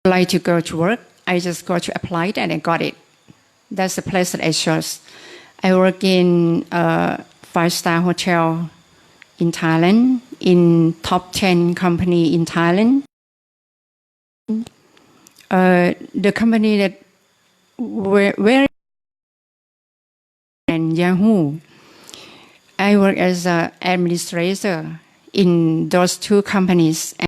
like to go to work, I just go to apply it and I got it. That's the place that I chose. I work in a 5-star hotel in Thailand, in top 10 company in Thailand. The company that were very and Yahoo. I work as an administrator in those two companies. And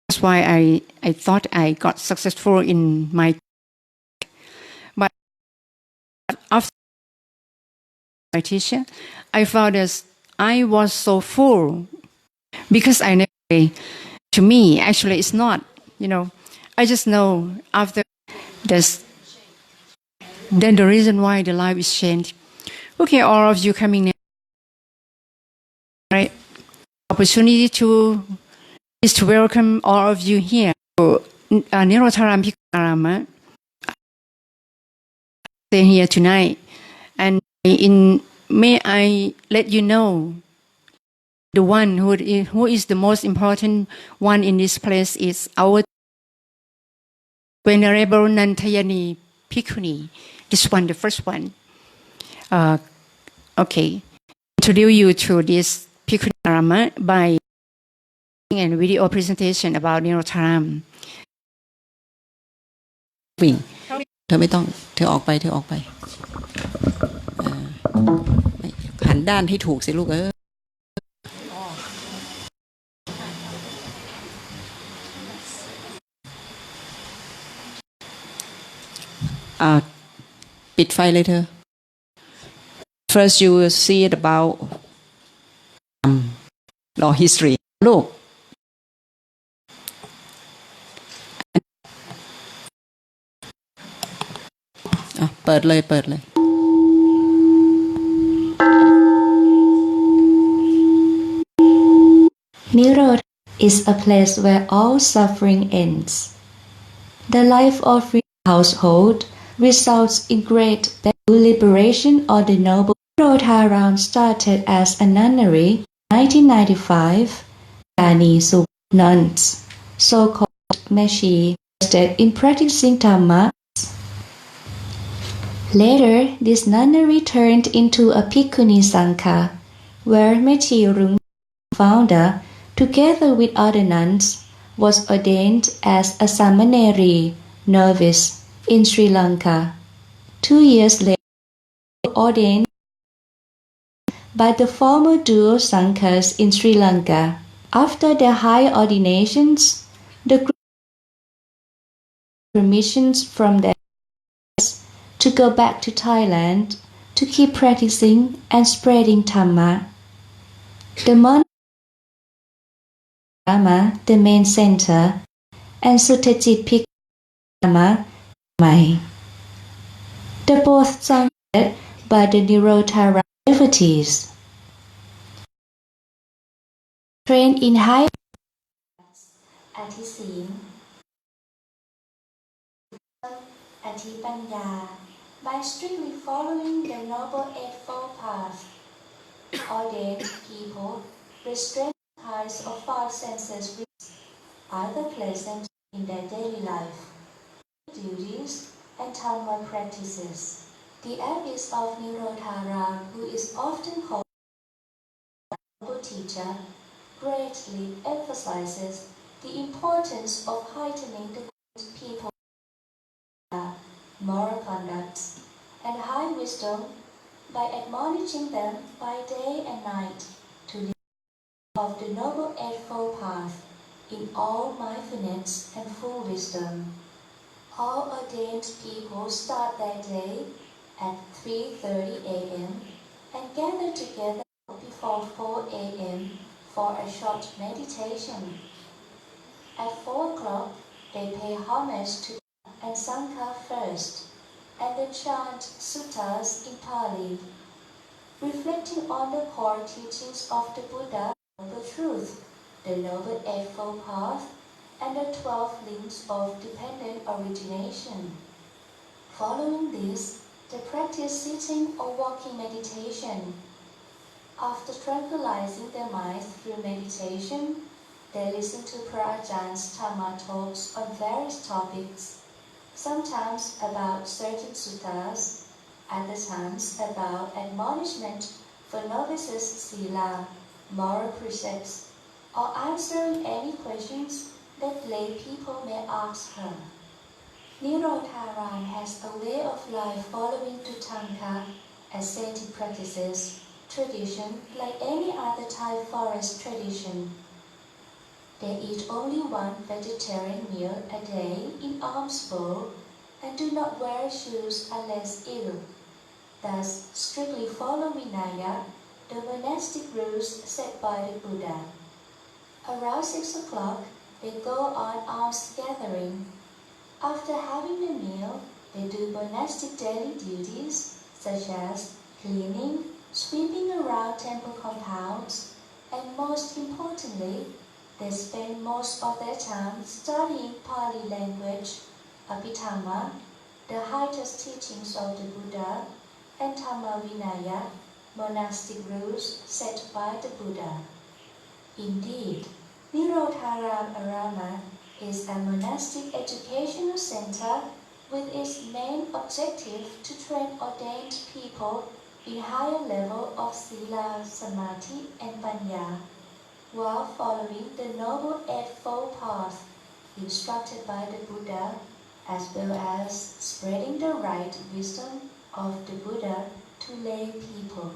that's why I thought I got successful in my. But after my teacher, I found that I was so full because I never. To me, actually, it's not. I just know after this. Then the reason why the life is changed. Okay, all of you coming now. Right? Opportunity is to welcome all of you here to Nirotharam Pikarama. Stay here tonight. And may I let you know the one who is the most important one in this place is our Venerable Nantayani Bhikkhuni. This one, the first one. Okay. Introduce you to this Bhikkhuni Arama by a video presentation about Nirotharam. วิ่งเธอไม่ต้องเธอออกไปหันด้านให้ถูกสิลูกปิดไฟเลยเธอ First you will see it about law history ลูกเปิดเลยNirodha is a place where all suffering ends. The life of a household results in great liberation or the noble. Rotharam started as a nunnery in 1995. Dani Suk nuns, so-called Meshi, interested in practicing Dhamma. Later, this nunnery turned into a Bhikkhuni Sangha, where Mechi Rung, founder, together with other nuns, was ordained as a Samaneri novice in Sri Lanka. 2 years later, ordained by the former duo Sanghas in Sri Lanka. After their high ordinations, the group permissions from them to go back to Thailand to keep practicing and spreading Dhamma. The monastery, the main center, and Suttajit Bhikkhuni Mai. They both sanctioned by the Nirotharam devotees. Trained in high Atisin, Atipanya, by strictly following the Noble Eightfold Path. Ordained people restrain the highs of 5 senses which are pleasant in their daily life, duties, and Dhamma practices. The abbess of Nirotharam, who is often called a noble teacher, greatly emphasizes the importance of heightening the good people's moral conduct and high wisdom by admonishing them by day and night to live of the Noble Eightfold Path in all mindfulness and full wisdom. All ordained people start their day at 3:30 a.m. and gather together before 4 a.m. for a short meditation. At 4 o'clock, they pay homage to and Sangha first, and then chant suttas in Pali, reflecting on the core teachings of the Buddha, the truth, the Noble Eightfold Path, and the 12 links of dependent origination. Following this, they practice sitting or walking meditation. After tranquilizing their minds through meditation, They listen to Prajan's Dhamma talks on various topics, sometimes about certain suttas, other times about admonishment for novices sila, moral precepts, or answering any questions that lay people may ask her. Nirodharam has a way of life following Tutanka, ascetic practices, tradition like any other Thai forest tradition. They eat only one vegetarian meal a day in alms bowl and do not wear shoes unless ill. Thus, strictly follow Vinaya, the monastic rules set by the Buddha. Around 6 o'clock, they go on alms gathering. After having the meal, they do monastic daily duties such as cleaning, sweeping around temple compounds, and most importantly, they spend most of their time studying Pali language, Abhidhamma, the highest teachings of the Buddha, and Dhamma Vinaya, monastic rules set by the Buddha. Indeed, Nirodharam Arama is a monastic educational center with its main objective to train ordained people in higher level of Sila, Samadhi, and Panya, while following the Noble Eightfold Path instructed by the Buddha, as well as spreading the right wisdom of the Buddha to lay people.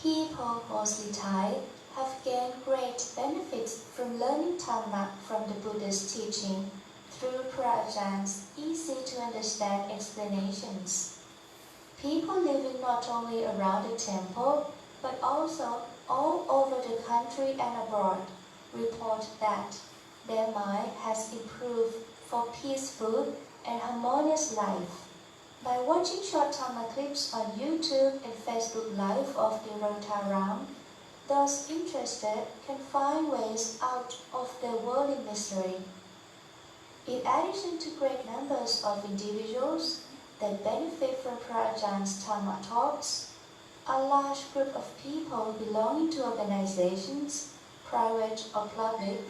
People, mostly Thai, have gained great benefits from learning Dhamma from the Buddha's teaching through Prajan's easy-to-understand explanations. People living not only around the temple, but also all over the country and abroad, report that their mind has improved for peaceful and harmonious life. By watching short Dhamma clips on YouTube and Facebook Live of Nirodharam, those interested can find ways out of their worldly misery. In addition to great numbers of individuals that benefit from Prajan's Dhamma talks, a large group of people belonging to organizations, private or public,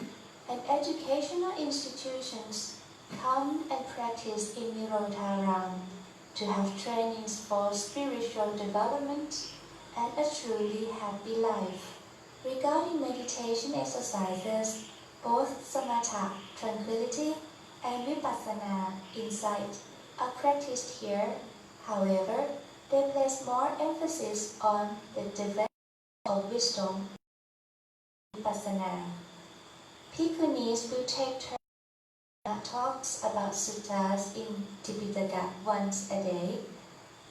and educational institutions come and practice in Nirodharam to have trainings for spiritual development and a truly happy life. Regarding meditation exercises, both samatha, tranquility, and vipassana, insight, are practiced here. However, they place more emphasis on the development of wisdom, vipassana. Bhikkhunis will take turns talks about suttas in Tipitaka once a day,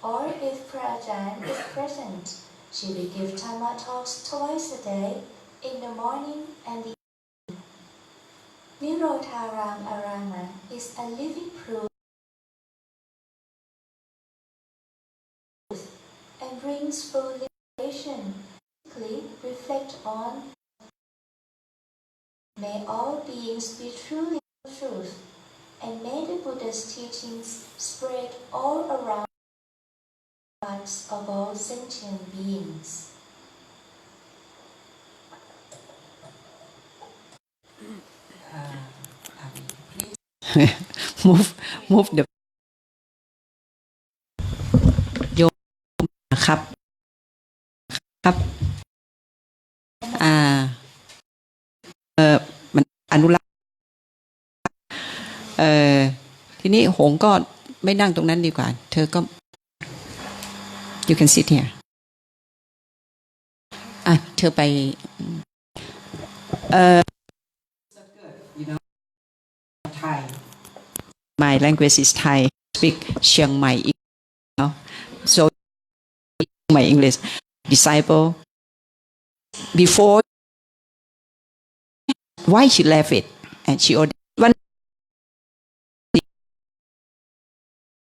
or if Prajan is present, she will give Dhamma talks twice a day, in the morning and the evening. Nirodharam Arama is a living proof and brings full liberation. Reflect on, may all beings be truly truth, and may the Buddha's teachings spread all around the hearts of all sentient beings. move the โยมครับครับมันอนุรักษ์ทีนี้หงก็ไม่นั่งตรงนั้นดีกว่าเธอก็ you can sit here เธอไปyou know Thai my language is Thai speak เชียงใหม่ you know so my English disciple before why she left it and she ordered one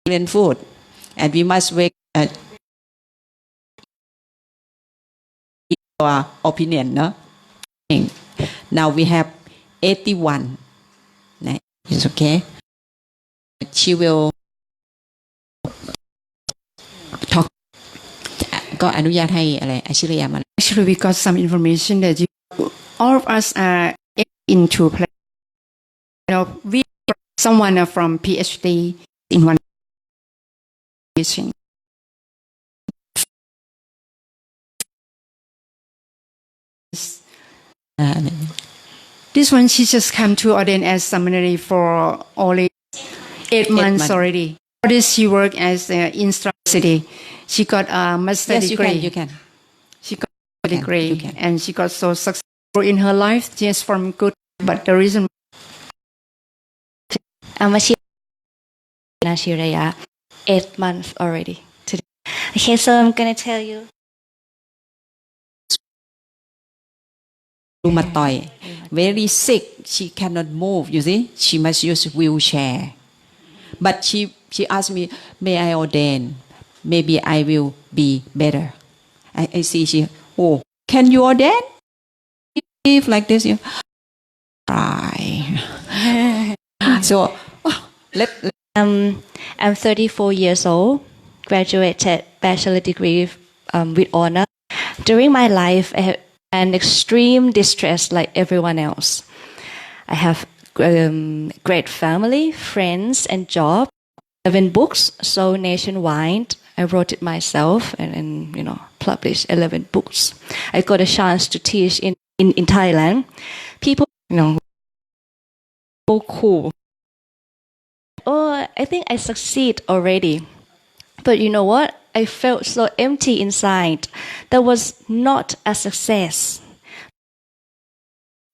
Indian food and we must wake our opinion no now we have 81 it's okay she will talk ก็อนุญาตให้อะไรอาชิรยามา Actually, we got some information that all of us are into place. We someone from PhD in one teaching. This one, she just come to ordain as seminary for only 8 months already. For this, she worked as an instructor. She got a master degree. You can. She got a degree, and she got so successful in her life, just from good. But the reason Shiraya, 8 months already. Okay, so I'm gonna tell you. Rheumatoid, very sick. She cannot move. You see, she must use wheelchair. But she asked me, "May I ordain? Maybe I will be better." I see she. Oh, can you ordain? If like this, you try. So let. I'm 34 years old. Graduated bachelor degree with honor. During my life, I have an extreme distress like everyone else. I have great family, friends, and job. 11 books sold nationwide. I wrote it myself and published 11 books. I got a chance to teach in Thailand. People, so cool. Oh, I think I succeed already. But you know what? I felt so empty inside. That was not a success.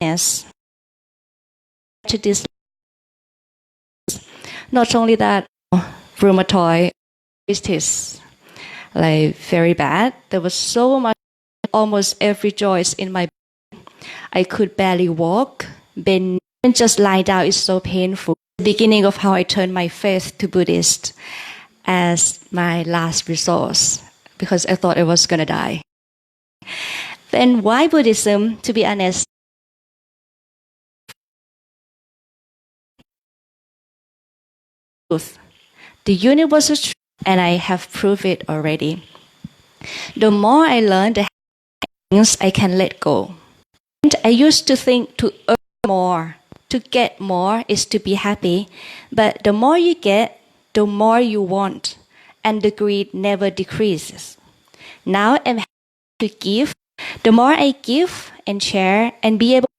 Yes. To this, not only that, rheumatoid arthritis, like very bad. There was so much, almost every joint in my body. I could barely walk, bend, and just lie down is so painful. The beginning of how I turned my faith to Buddhist as my last resource because I thought I was gonna die. Then why Buddhism? To be honest, the universal truth, and I have proved it already. The more I learn, the things I can let go. And I used to think to earn more, to get more is to be happy, but the more you get, the more you want, and the greed never decreases. Now I'm happy to give. The more I give and share and be able,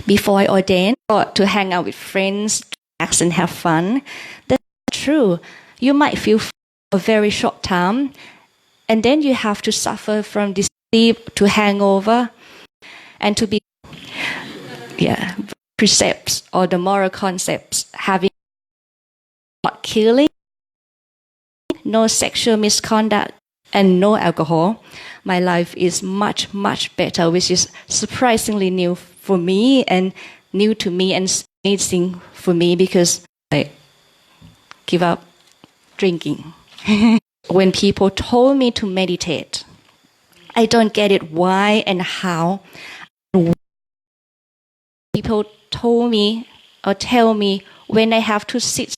before I ordained, to hang out with friends, relax and have fun. That's true. You might feel a very short time, and then you have to suffer from this sleep to hangover, and to be, precepts or the moral concepts, having not killing, no sexual misconduct, and no alcohol. My life is much, much better, which is surprisingly new for me and new to me and amazing for me because I give up drinking. When people told me to meditate, I don't get it why and how. People told me or tell me when I have to sit.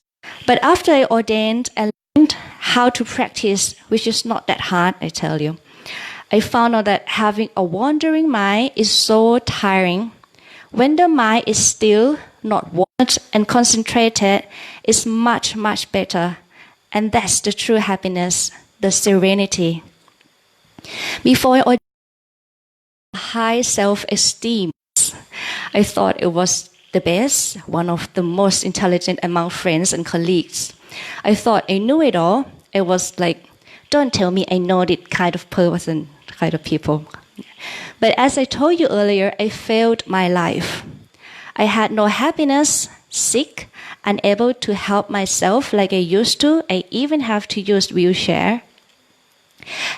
But after I ordained and learned how to practice, which is not that hard, I tell you, I found out that having a wandering mind is so tiring. When the mind is still, not wanted and concentrated, it's much, much better. And that's the true happiness, the serenity. Before I ordained, high self-esteem, I thought it was the best, one of the most intelligent among friends and colleagues. I thought I knew it all. It was like, don't tell me I know it kind of person, kind of people. But as I told you earlier, I failed my life. I had no happiness, sick, unable to help myself like I used to. I even have to use wheelchair.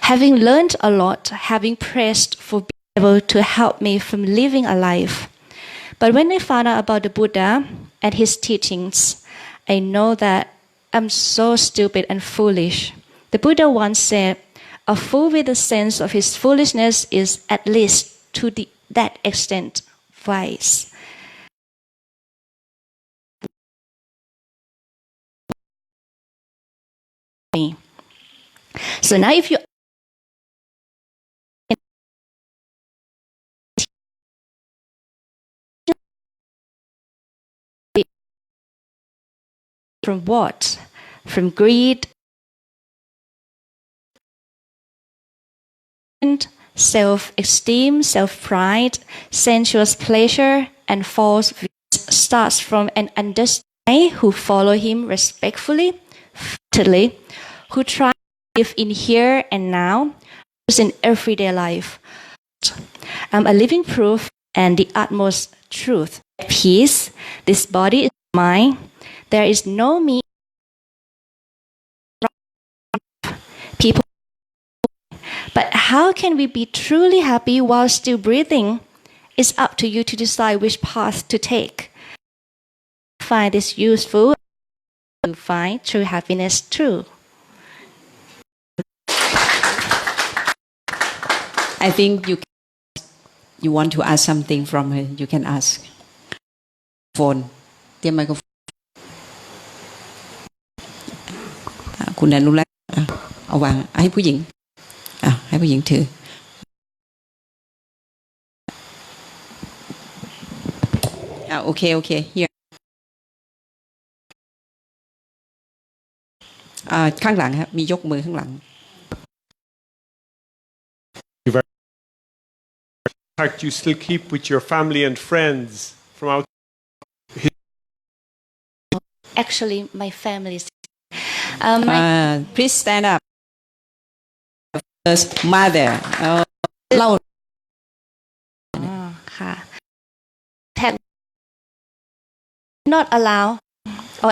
Having learned a lot, having pressed for being able to help me from living a life. But when I found out about the Buddha and his teachings, I know that I'm so stupid and foolish. The Buddha once said, a fool with a sense of his foolishness is at least to that extent wise. So now if you from what? From greed, self-esteem, self-pride, sensuous pleasure, and false views. Starts from an understanding who follow him respectfully, faithfully, who try to live in here and now, in everyday life. I'm a living proof and the utmost truth. Peace, this body is mine. There is no me. People. But how can we be truly happy while still breathing? It's up to you to decide which path to take. Find this useful to find true happiness too. I think you want to ask something from her. You can ask. Phone. เตรียมไมโครโฟนคุณอนุรักษ์เอาวางให้ผู้หญิงให้ผู้หญิงถือโอเคhere ข้างหลังครับมียกมือข้างหลัง You still keep with your family and friends from out. Actually, my family is. Please stand up. First, mother. เล่าค่ะ Not allow or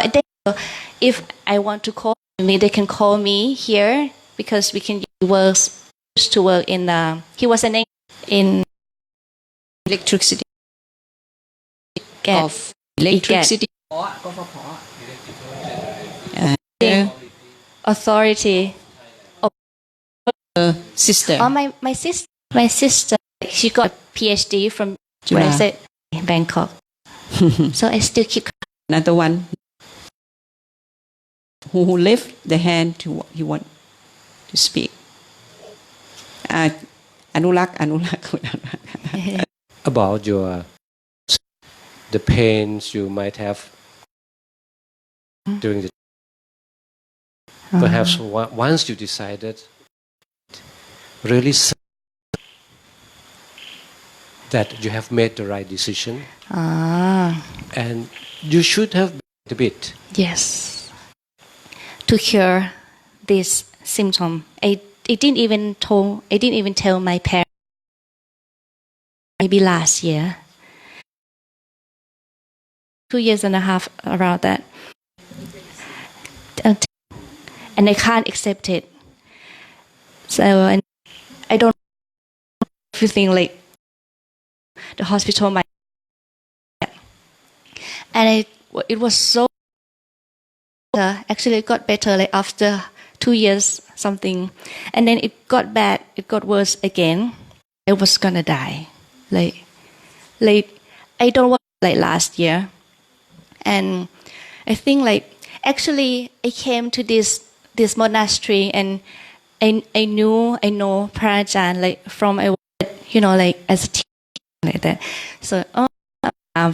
if I want to call me, they can call me here because we can used to work in he was in electricity of electricity authority sister my sister she got a PhD from Bangkok so I still keep another one who lift the hand to you want to speak อนุรักษ์ about the pains you might have during the perhaps once you decided really that you have made the right decision and you should have a bit yes to cure this symptom I didn't even tell my parents maybe last year 2 years and a half around that and I can't accept it so I don't everything like the hospital and it was so actually it got better like after 2 years something and then it got bad it got worse again I was gonna die like I don't want like last year and I think like actually I came to this monastery and I know Prajan like from like as a teacher like that so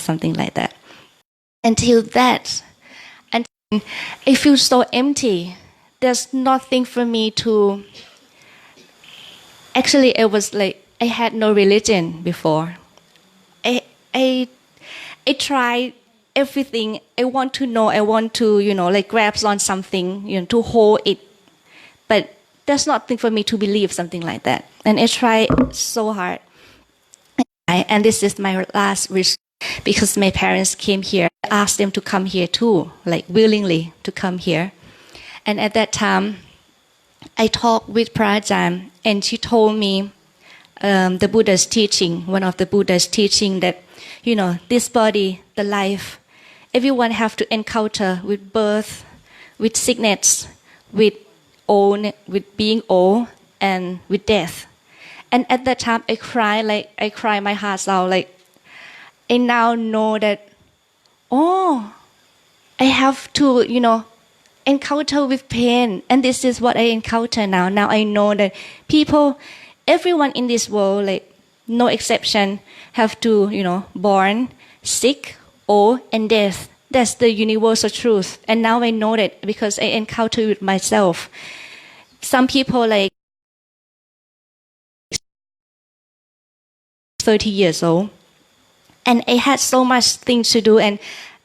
something like that until that and I feel so empty there's nothing for me to actually I was like I had no religion before I tried everything I want to know I want to like grab on something to hold it but there's nothing for me to believe something like that and I try so hard and this is my last wish because my parents came here I asked them to come here too like willingly to come here and at that time I talked with Prajan and she told me the Buddha's teaching one of the Buddha's teaching that this body the life everyone have to encounter with birth with sickness with old with being old and with death and at that time I cry my heart out like I now know that I have to encounter with pain and this is what I encounter now I know that people everyone in this world like no exception have to born sick old and death that's the universal truth. And now I know that because I encountered it myself. Some people like 30 years old, and I had so much things to do, and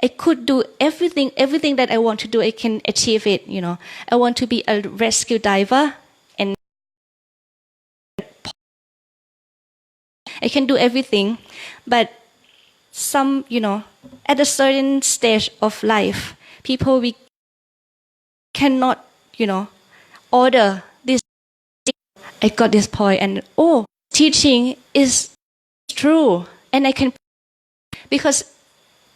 I could do everything that I want to do. I can achieve it. I want to be a rescue diver, and I can do everything. But some, at a certain stage of life, people we cannot, order this. I got this point, and teaching is true, and I can, because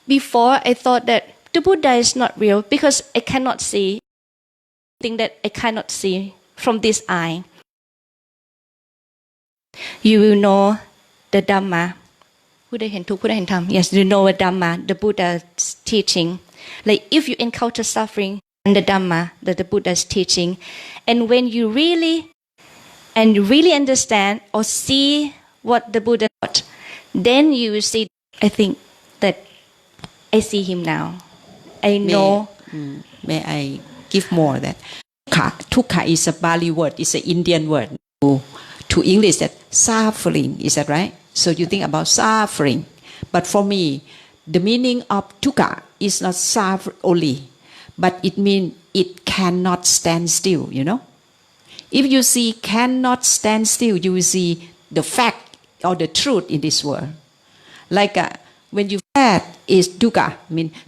before I thought that the Buddha is not real because I cannot see thing that I cannot see from this eye. You will know the Dhamma. Yes, you know the Dhamma, the Buddha's teaching. Like if you encounter suffering and the Dhamma that the Buddha is teaching, and when you really understand or see what the Buddha taught, then you will see. I think that I see him now. I know. May I give more that Tukha is a Bali word. It's an Indian word. To English, that suffering. Is that right? So you think about suffering. But for me, the meaning of Tukha is not suffer only, but it means it cannot stand still. If you see cannot stand still, you will see the fact or the truth in this world. Like when you sad is dukkha,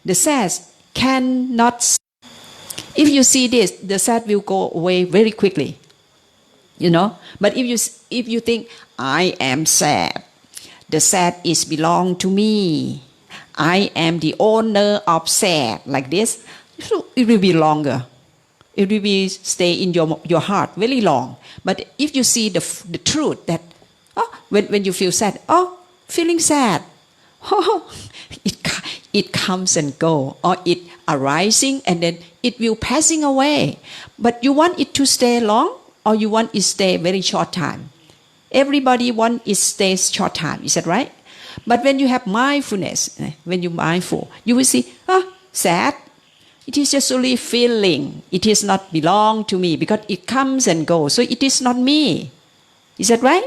the sad cannot. If you see this, the sad will go away very quickly. But if you think I am sad, the sad is belong to me. I am the owner of sad, like this. So it will be longer. It will be stay in your heart very long. But if you see the truth that when you feel sad, feeling sad, it comes and go, or it arising and then it will passing away. But you want it to stay long, or you want it to stay very short time? Everybody want it stay short time. Is that right? But when you have mindfulness, when you're mindful, you will see, sad. It is just only feeling. It is not belong to me because it comes and goes. So it is not me. Is that right?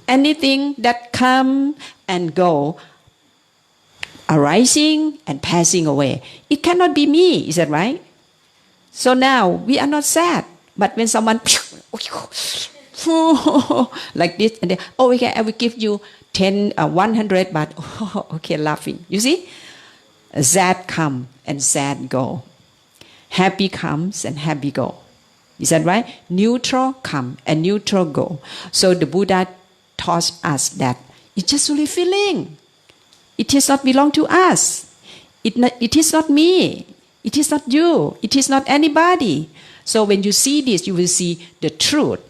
Anything that come and go, arising and passing away, it cannot be me. Is that right? So now we are not sad. But when someone like this, and then, okay, I will give you 100 baht. Okay, laughing. You see? Sad come and sad go. Happy comes and happy go. Is that right? Neutral come and neutral go. So the Buddha taught us that it's just only feeling. It does not belong to us. It is not me. It is not you. It is not anybody. So when you see this, you will see the truth.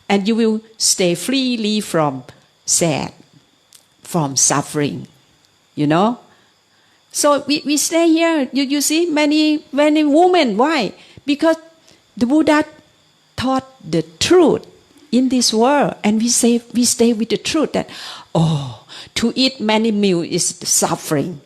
And you will stay freely from sad, from suffering. So we stay here. You see many women. Why? Because the Buddha taught the truth in this world. And we stay with the truth that, to eat many meals is suffering,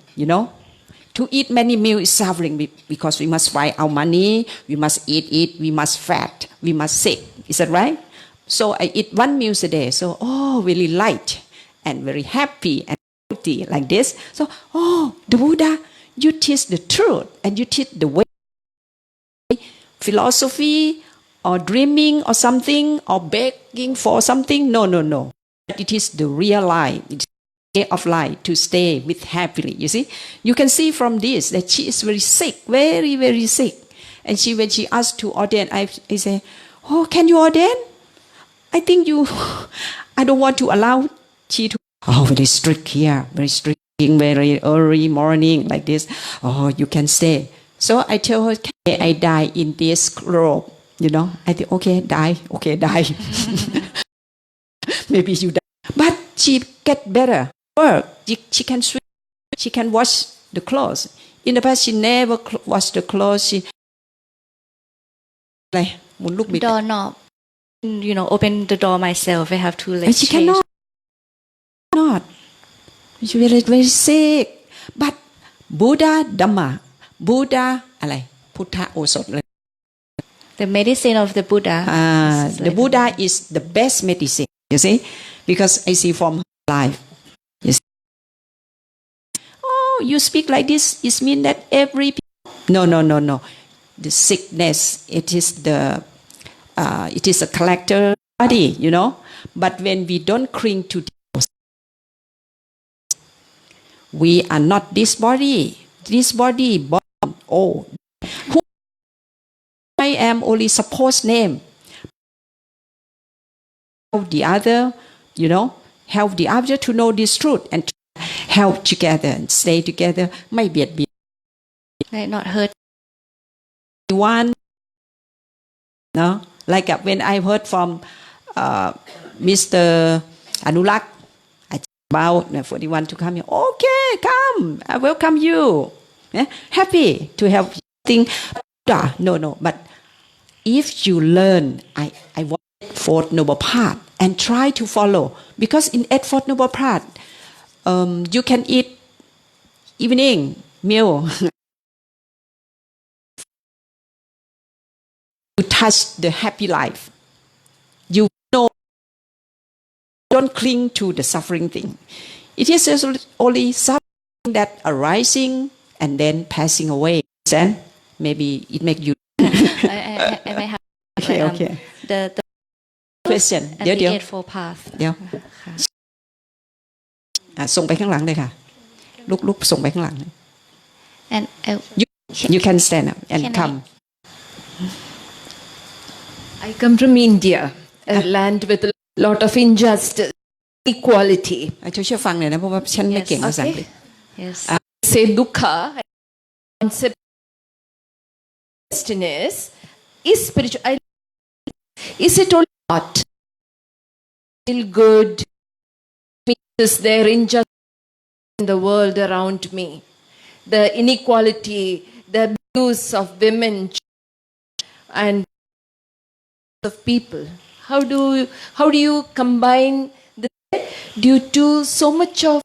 To eat many meals is suffering because we must find our money, we must eat, we must fat, we must sick. Is that right? So I eat 1 meal a day. So, really light and very happy and healthy like this. So, the Buddha, you teach the truth and you teach the way, philosophy or dreaming or something or begging for something. No. It is the real life. It's way of life to stay with happily. You see, you can see from this that she is very sick, very, very sick. And when she asked to ordain, I say, can you ordain? I think I don't want to allow she to. Very strict here, very strict, very early morning like this. You can stay. So I tell her, can I die in this robe? I think, okay, die. Maybe you die. But she get better. Work. She can swim. She can wash the clothes. In the past, she never washed the clothes. She doorknob. Open the door myself. I have to She cannot. She's very, very sick. but Buddha Dhamma Buddha อะไรพุทธโอสถเลย The medicine of the Buddha. The Buddha is the best medicine, you see, because I see from her life. You see. Oh, you speak like this, it means that every no. The sickness, it is a character body, you know. But when we don't cling to those, we are not this body. This body, oh, who I am only supposed name. The other, you know, help the other to know this truth and help together and stay together. ไม่เบียดเบียน Like not hurt. One, no, like when I heard from Mr. Anurag about 41 to come here. Okay, come. I welcome you. Happy to help. Think, no. But if you learn, I want Fourth Noble Path and try to follow, because in Fourth Noble Path, you can eat evening meal. You touch the happy life. You know, don't cling to the suffering thing. It is only suffering that arising and then passing away. Then maybe it make you. I might have. Okay. The question. and เดี๋ยว the Eightfold Path. เดี๋ยวส่งไปข้างหลังเลยค่ะลุกส่งไปข้างหลัง And you can stand up and come. I come from India, a land with a lot of injustice, equality. ช่วยฟังหน่อยนะเพราะว่าฉันไม่เก่งภาษาอังกฤษ Yes. Say dukkha, concept destiness is spiritual. Is it all not? Feel good? Is there injustice in the world around me? The inequality, the abuse of women and of people. How do you combine the due to so much of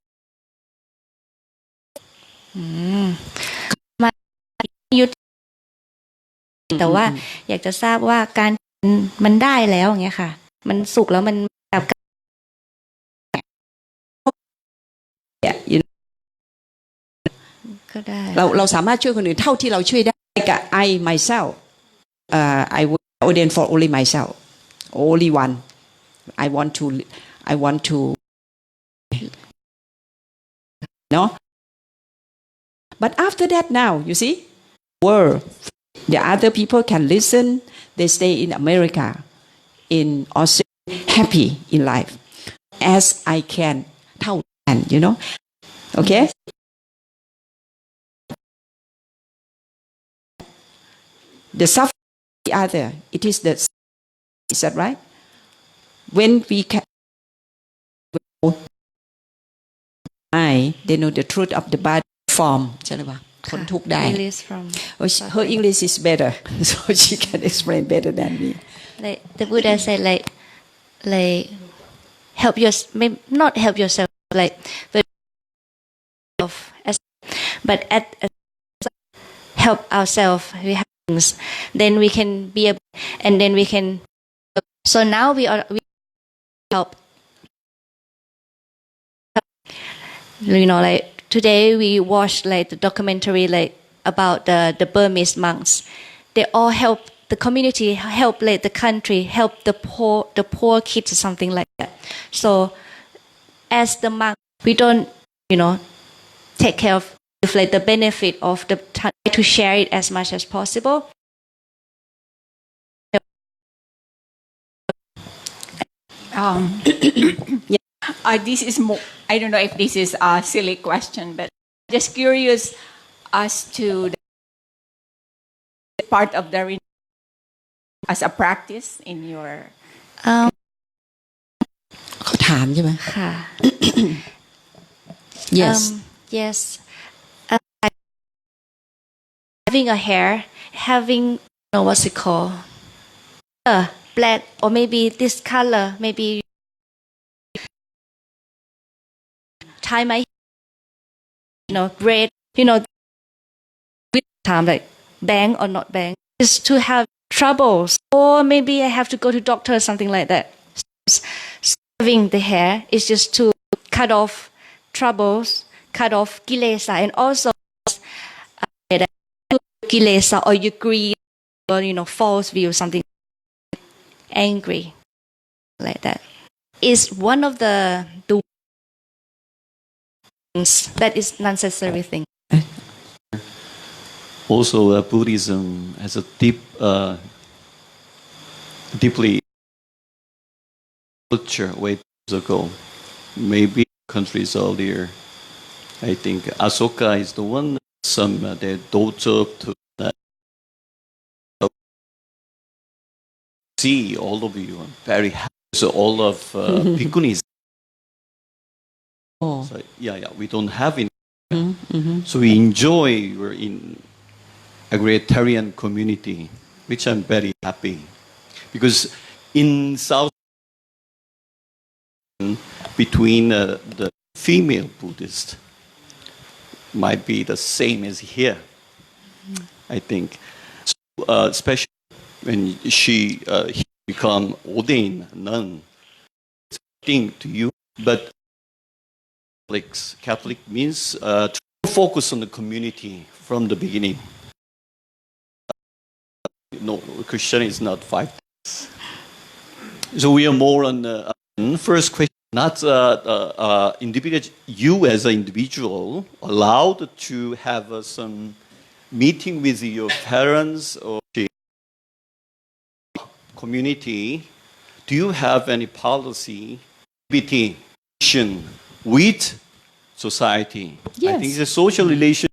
แต่ว่าอยากจะทราบว่าการมันได้แล้วอย่างเงี้ยค่ะมันสุขแล้วมันแบบก็ได้เราสามารถช่วยคนอื่นเท่าที่เราช่วยได้กับ I myself I would ordain for only myself only one I want to no but after that now you see world the other people can listen they stay in America in Australia happy in life as I can เท่ากัน you know okay the suffering of the other it is that right when we can they know the truth of the body form ใช่ไหมคนทุกข์ได้ her English is better so she can explain better than me like the Buddha said like help not help yourself like but at help ourselves we have things then we can be and then we can so now we help you know like today we watched like the documentary like about the Burmese monks they all help the community help like the country help the poor kids or something like that so as the monk we don't you know take care of like the benefit of the to share it as much as possible this is more, I don't know if this is a silly question, but just curious as to the part of the as a practice in your เขาถามใช่ไหมค่ะ yes yes having a hair having what's it called black or maybe this color maybe tie my bread, with time like bang or not bang, is to have troubles, or maybe I have to go to doctor or something like that. Serving the hair is just to cut off troubles, cut off kilesa, and also kilesa or you greed or false view, something angry like that is one of the things that is necessary thing. Also, Buddhism has a deeply culture way ago. Maybe countries earlier. I think Asoka is the one. Some their daughter to see all of you very happy. So all of bhikkhunis. Oh. So, we don't have it. So we enjoy. We're in agrarian community, which I'm very happy because in South between the female Buddhist might be the same as here. I think, so, especially when she become ordained nun, it's a thing to you. But Catholic means to focus on the community from the beginning. No, Christian is not 5 days. So we are more on the first question. Not individual. You as an individual allowed to have some meeting with your parents or community. Do you have any policy with society? Yes. I think the social relation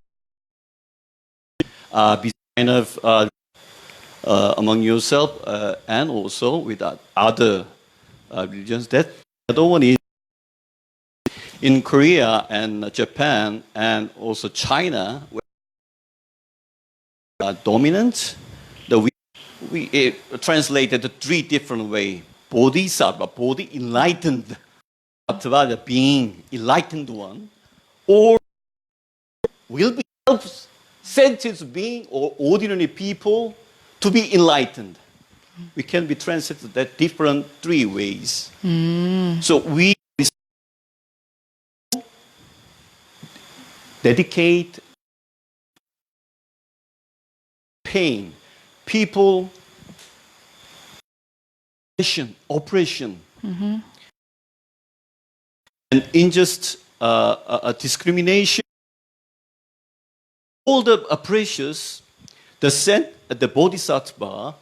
kind of among yourself and also with other religions. That the other one is in Korea and Japan and also China, where are dominant. We translated 3 different ways. Bodhisattva, body enlightened, Sattva, the being enlightened one, or will be sentient being or ordinary people to be enlightened. We can be translated that different 3 ways. So we dedicate pain, people, oppression, and unjust discrimination. All the oppressors, the bodhisattva,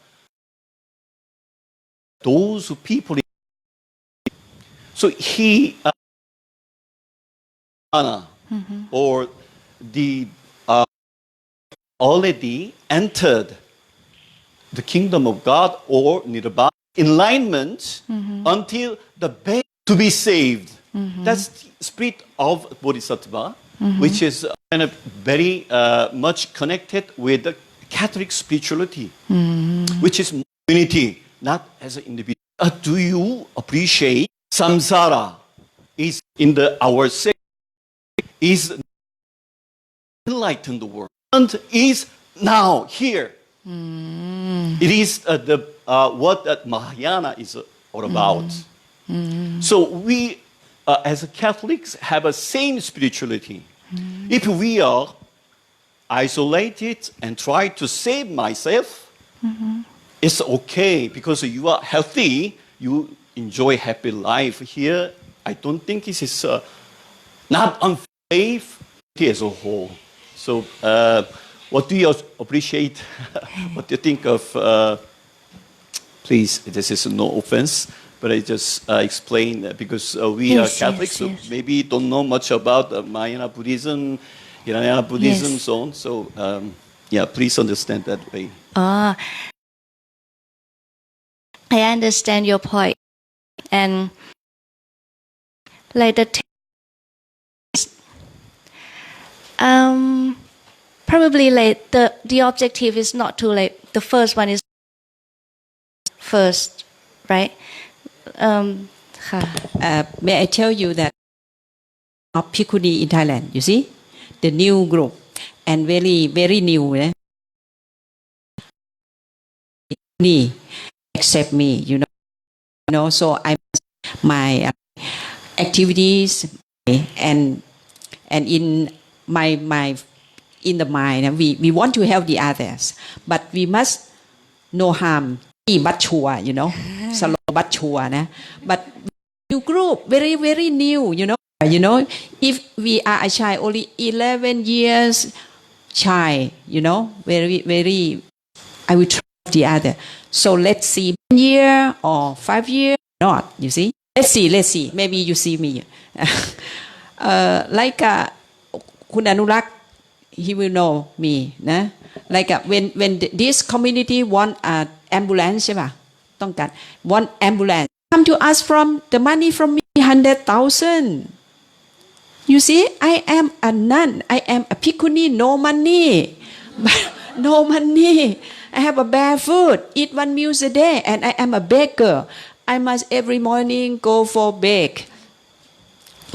those people. So he, or the already entered the kingdom of God or nirvana, enlightenment until the best to be saved. That's the spirit of bodhisattva, which is kind of very much connected with the Catholic spirituality, which is unity, not as an individual. Do you appreciate samsara is in our sect is enlightened world and is now here. It is what Mahayana is all about. So we, as Catholics, have a same spirituality. If we are isolated and try to save myself, it's okay because you are healthy. You enjoy happy life here. I don't think this is not unsafe as a whole. So, what do you appreciate? What do you think of? Please, this is no offense, but I just explain because we are Catholics, so maybe don't know much about Mahayana Buddhism, Hinayana Buddhism, so on. So, please understand that way. I understand your point, and like probably like the objective is not to like the first one is first, right? May I tell you that of Bhikkhuni in Thailand, you see, the new group and very new นะนี่ accept me you know so I my activities and in my in the mind we want to help the others but we must no harm but sure you know slow but sure นะ but new group very new you know if we are a child only 11 years child you know very I will try the other so let's see 1 year or 5 years not you see let's see maybe you see me like คุณอนุรักษ์ he will know me นะ like when this community want ambulance ใช่ป่ะต้องการ want ambulance come to us from the money from me 100,000 you see I am a nun I am a bhikkhuni no money no money I have a bare food eat 1 meal a day and I am a baker I must every morning go for bake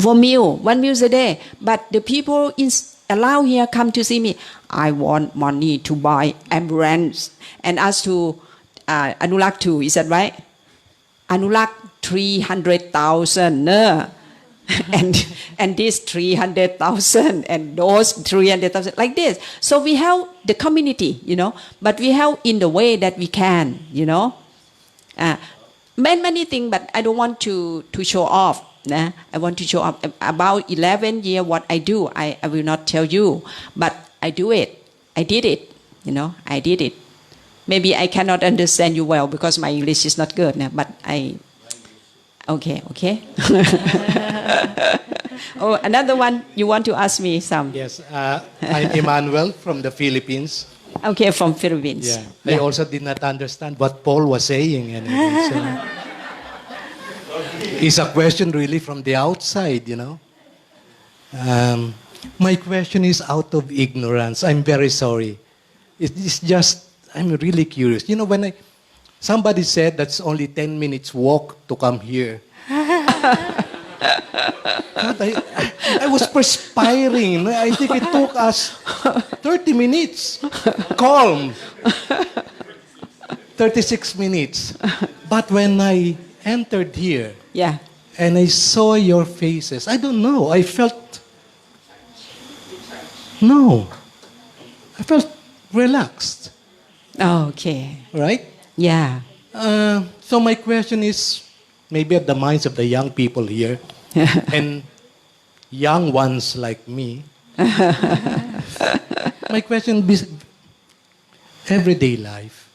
for meal 1 meal a day but the people allow here come to see me I want money to buy ambulance and ask to Anurak too is that right Anurak 300,000 no and this 300,000 and those 300,000 like this so we help the community you know but we help in the way that we can you know many things but I don't want to show off nah? I want to show up about 11 years what I do I will not tell you but I do it I did it you know I did it maybe I cannot understand you well because my English is not good nah? but I okay oh another one you want to ask me some yes I'm Emmanuel from the Philippines okay from Philippines I also did not understand what Paul was saying anyway so it's a question really from the outside you know my question is out of ignorance I'm very sorry it's just I'm really curious you know when somebody said that's only 10 minutes walk to come here God, I was perspiring I think it took us 30 minutes calm 36 minutes but when I entered here and I saw your faces I don't know I felt relaxed okay right so my question is maybe at the minds of the young people here and young ones like me my question is everyday life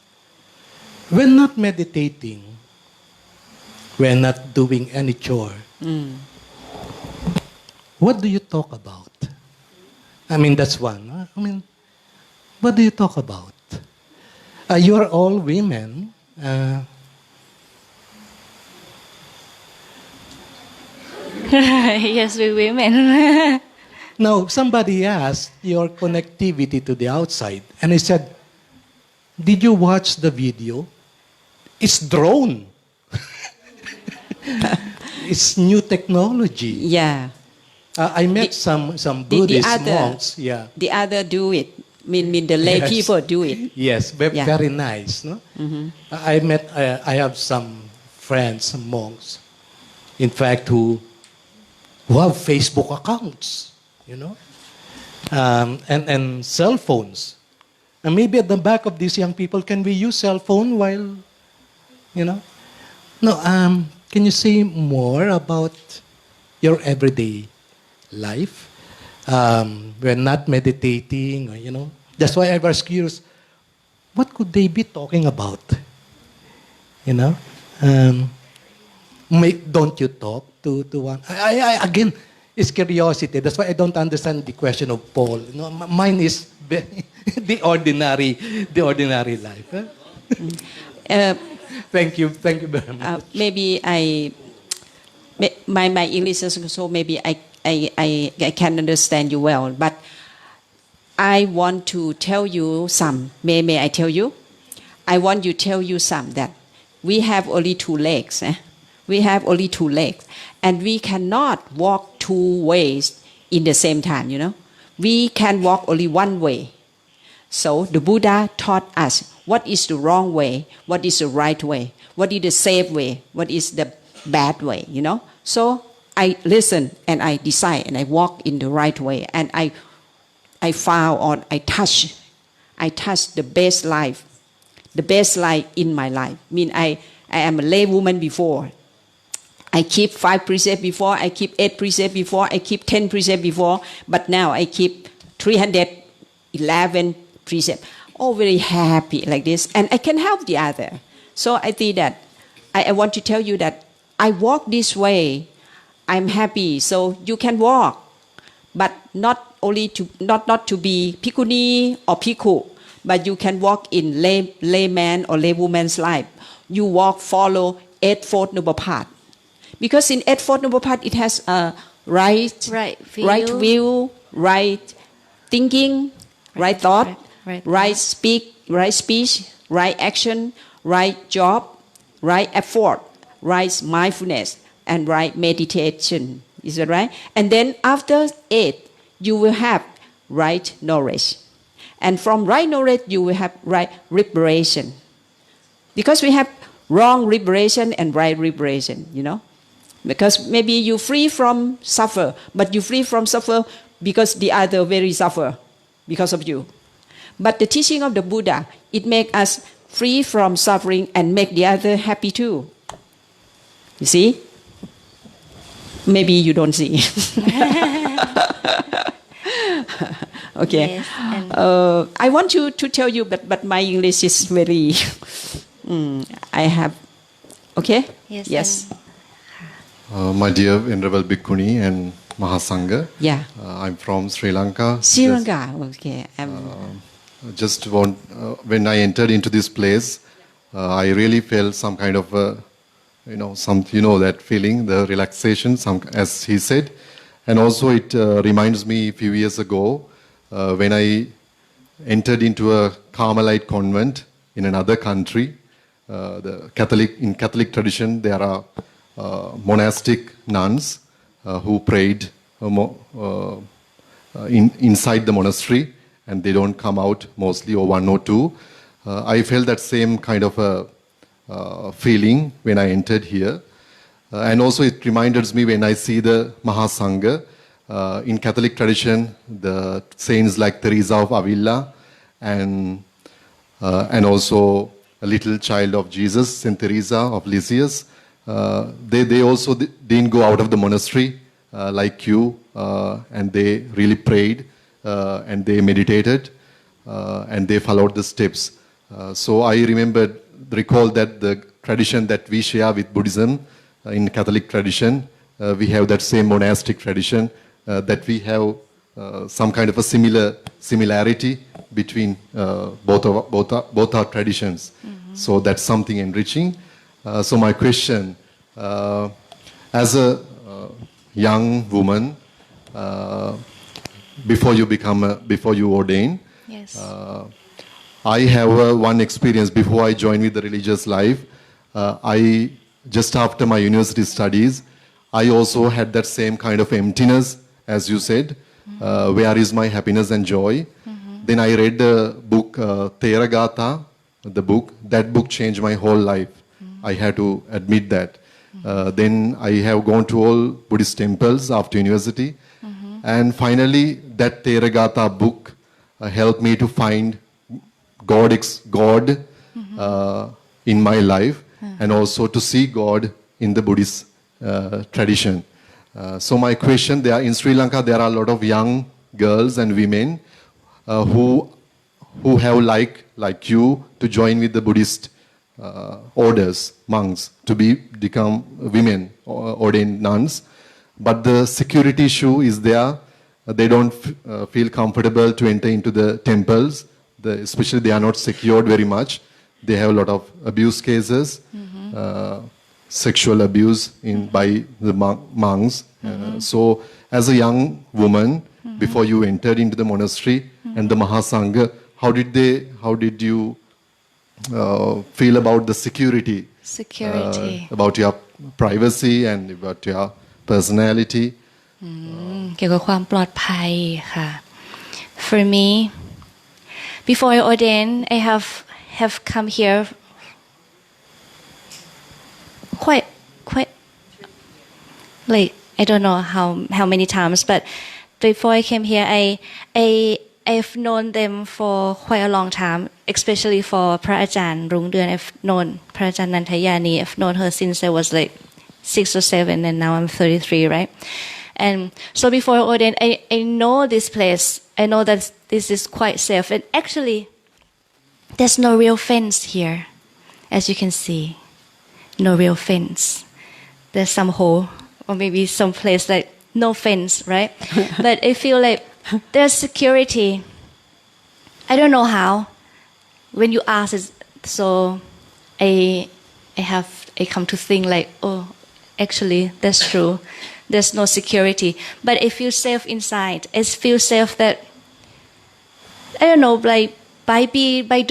we're not meditating we're not doing any chore what do you talk about I mean that's one I mean what do you talk about you're all women yes we women now somebody asked your connectivity to the outside and I said did you watch the video it's drone it's new technology I met some Buddhist monks the other do it mean the lay people do it yes very nice no I have some friends some monks in fact who have Facebook accounts you know and cell phones and maybe at the back of these young people can we use cell phone while you know no can you say more about your everyday life we're not meditating or, you know that's why I was curious what could they be talking about you know don't you talk to one I again it's curiosity that's why I don't understand the question of Paul you know mine is the ordinary life thank you very much maybe my English is so maybe I can understand you well but I want to tell you some may I tell you I want to tell you some that we have only 2 legs we have only 2 legs and we cannot walk 2 ways in the same time you know we can walk only one way. So the Buddha taught us what is the wrong way, what is the right way, what is the safe way, what is the bad way, you know. So I listen and I decide and I walk in the right way and I found on, I touch the best life in my life. I am a lay woman before. I keep 5 precepts before, I keep 8 precepts before, I keep 10 precepts before, but now I keep 311 precepts. Oh, very happy like this, and I can help the other. So I think that I want to tell you that I walk this way. I'm happy, so you can walk, but not only to not to be bhikkhuni or bhikkhu, but you can walk in layman or laywoman's life. You walk, follow Eightfold Noble Path, because in Eightfold Noble Path it has a right view, right thinking, right thought, right speech, right action, right job, right effort, right mindfulness, and right meditation. Is that right? And then after 8, you will have right knowledge. And from right knowledge, you will have right liberation. Because we have wrong liberation and right liberation, you know. Because maybe you free from suffer, but you free from suffer because the other very suffer because of you. But the teaching of the Buddha, it makes us free from suffering and make the other happy too. You see? Maybe you don't see. Okay. Yes, I want to tell you, but my English is very. I have. Okay. Yes. My dear Venerable Bhikkhuni and Mahasangha. Yeah. I'm from Sri Lanka. Sri Lanka. Okay. Just want when I entered into this place, I really felt some kind of that feeling, the relaxation, as he said, and also it reminds me a few years ago when I entered into a Carmelite convent in another country. In Catholic tradition, there are monastic nuns who prayed inside the monastery, and they don't come out mostly, or 1 or 2. I felt that same kind of a feeling when I entered here. And also it reminds me when I see the Mahasangha. In Catholic tradition, the saints like Teresa of Avila and also a little child of Jesus, Saint Teresa of Lisieux, they also didn't go out of the monastery like you, and they really prayed and they meditated and they followed the steps. So I recall that the tradition that we share with Buddhism in Catholic tradition, we have that same monastic tradition, that we have some kind of a similarity between both our traditions. Mm-hmm. So that's something enriching. So my question, as a young woman, before you ordain, yes. I have one experience before I joined with the religious life. I just after my university studies, I also had that same kind of emptiness, as you said. Mm-hmm. Where is my happiness and joy? Mm-hmm. Then I read the book Theragatha, the book. That book changed my whole life. Mm-hmm. I had to admit that. Mm-hmm. Then I have gone to all Buddhist temples after university. Mm-hmm. And finally, that Theragatha book helped me to find God mm-hmm. In my life, mm-hmm. and also to see God in the Buddhist tradition. So my question, in Sri Lanka, there are a lot of young girls and women who have like you to join with the Buddhist orders, monks, to become women, ordained nuns. But the security issue is there. They don't feel comfortable to enter into the temples. Especially they are not secured very much. They have a lot of abuse cases, mm-hmm. Sexual abuse by the monks. Mm-hmm. So as a young woman, mm-hmm. before you entered into the monastery mm-hmm. and the Mahasangha, how did you feel about the security? About your privacy and about your personality? เกี่ยวกับความปลอดภัยค่ะ For me, before I ordained, I have come here quite like I don't know how many times, but before I came here, I've known them for quite a long time, especially for พระอาจารย์รุ่งเรือง I've known พระอาจารย์นันทยานี I've known her since I was like 6 or 7, and now I'm 33, right? And so before I ordained, I know this place. I know that this is quite safe, and actually, there's no real fence here, as you can see. No real fence. There's some hole, or maybe some place like no fence, right? But I feel like there's security. I don't know how. When you ask it, so I come to think like, oh, actually that's true. There's no security, but I feel safe inside. I feel safe that I don't know, like by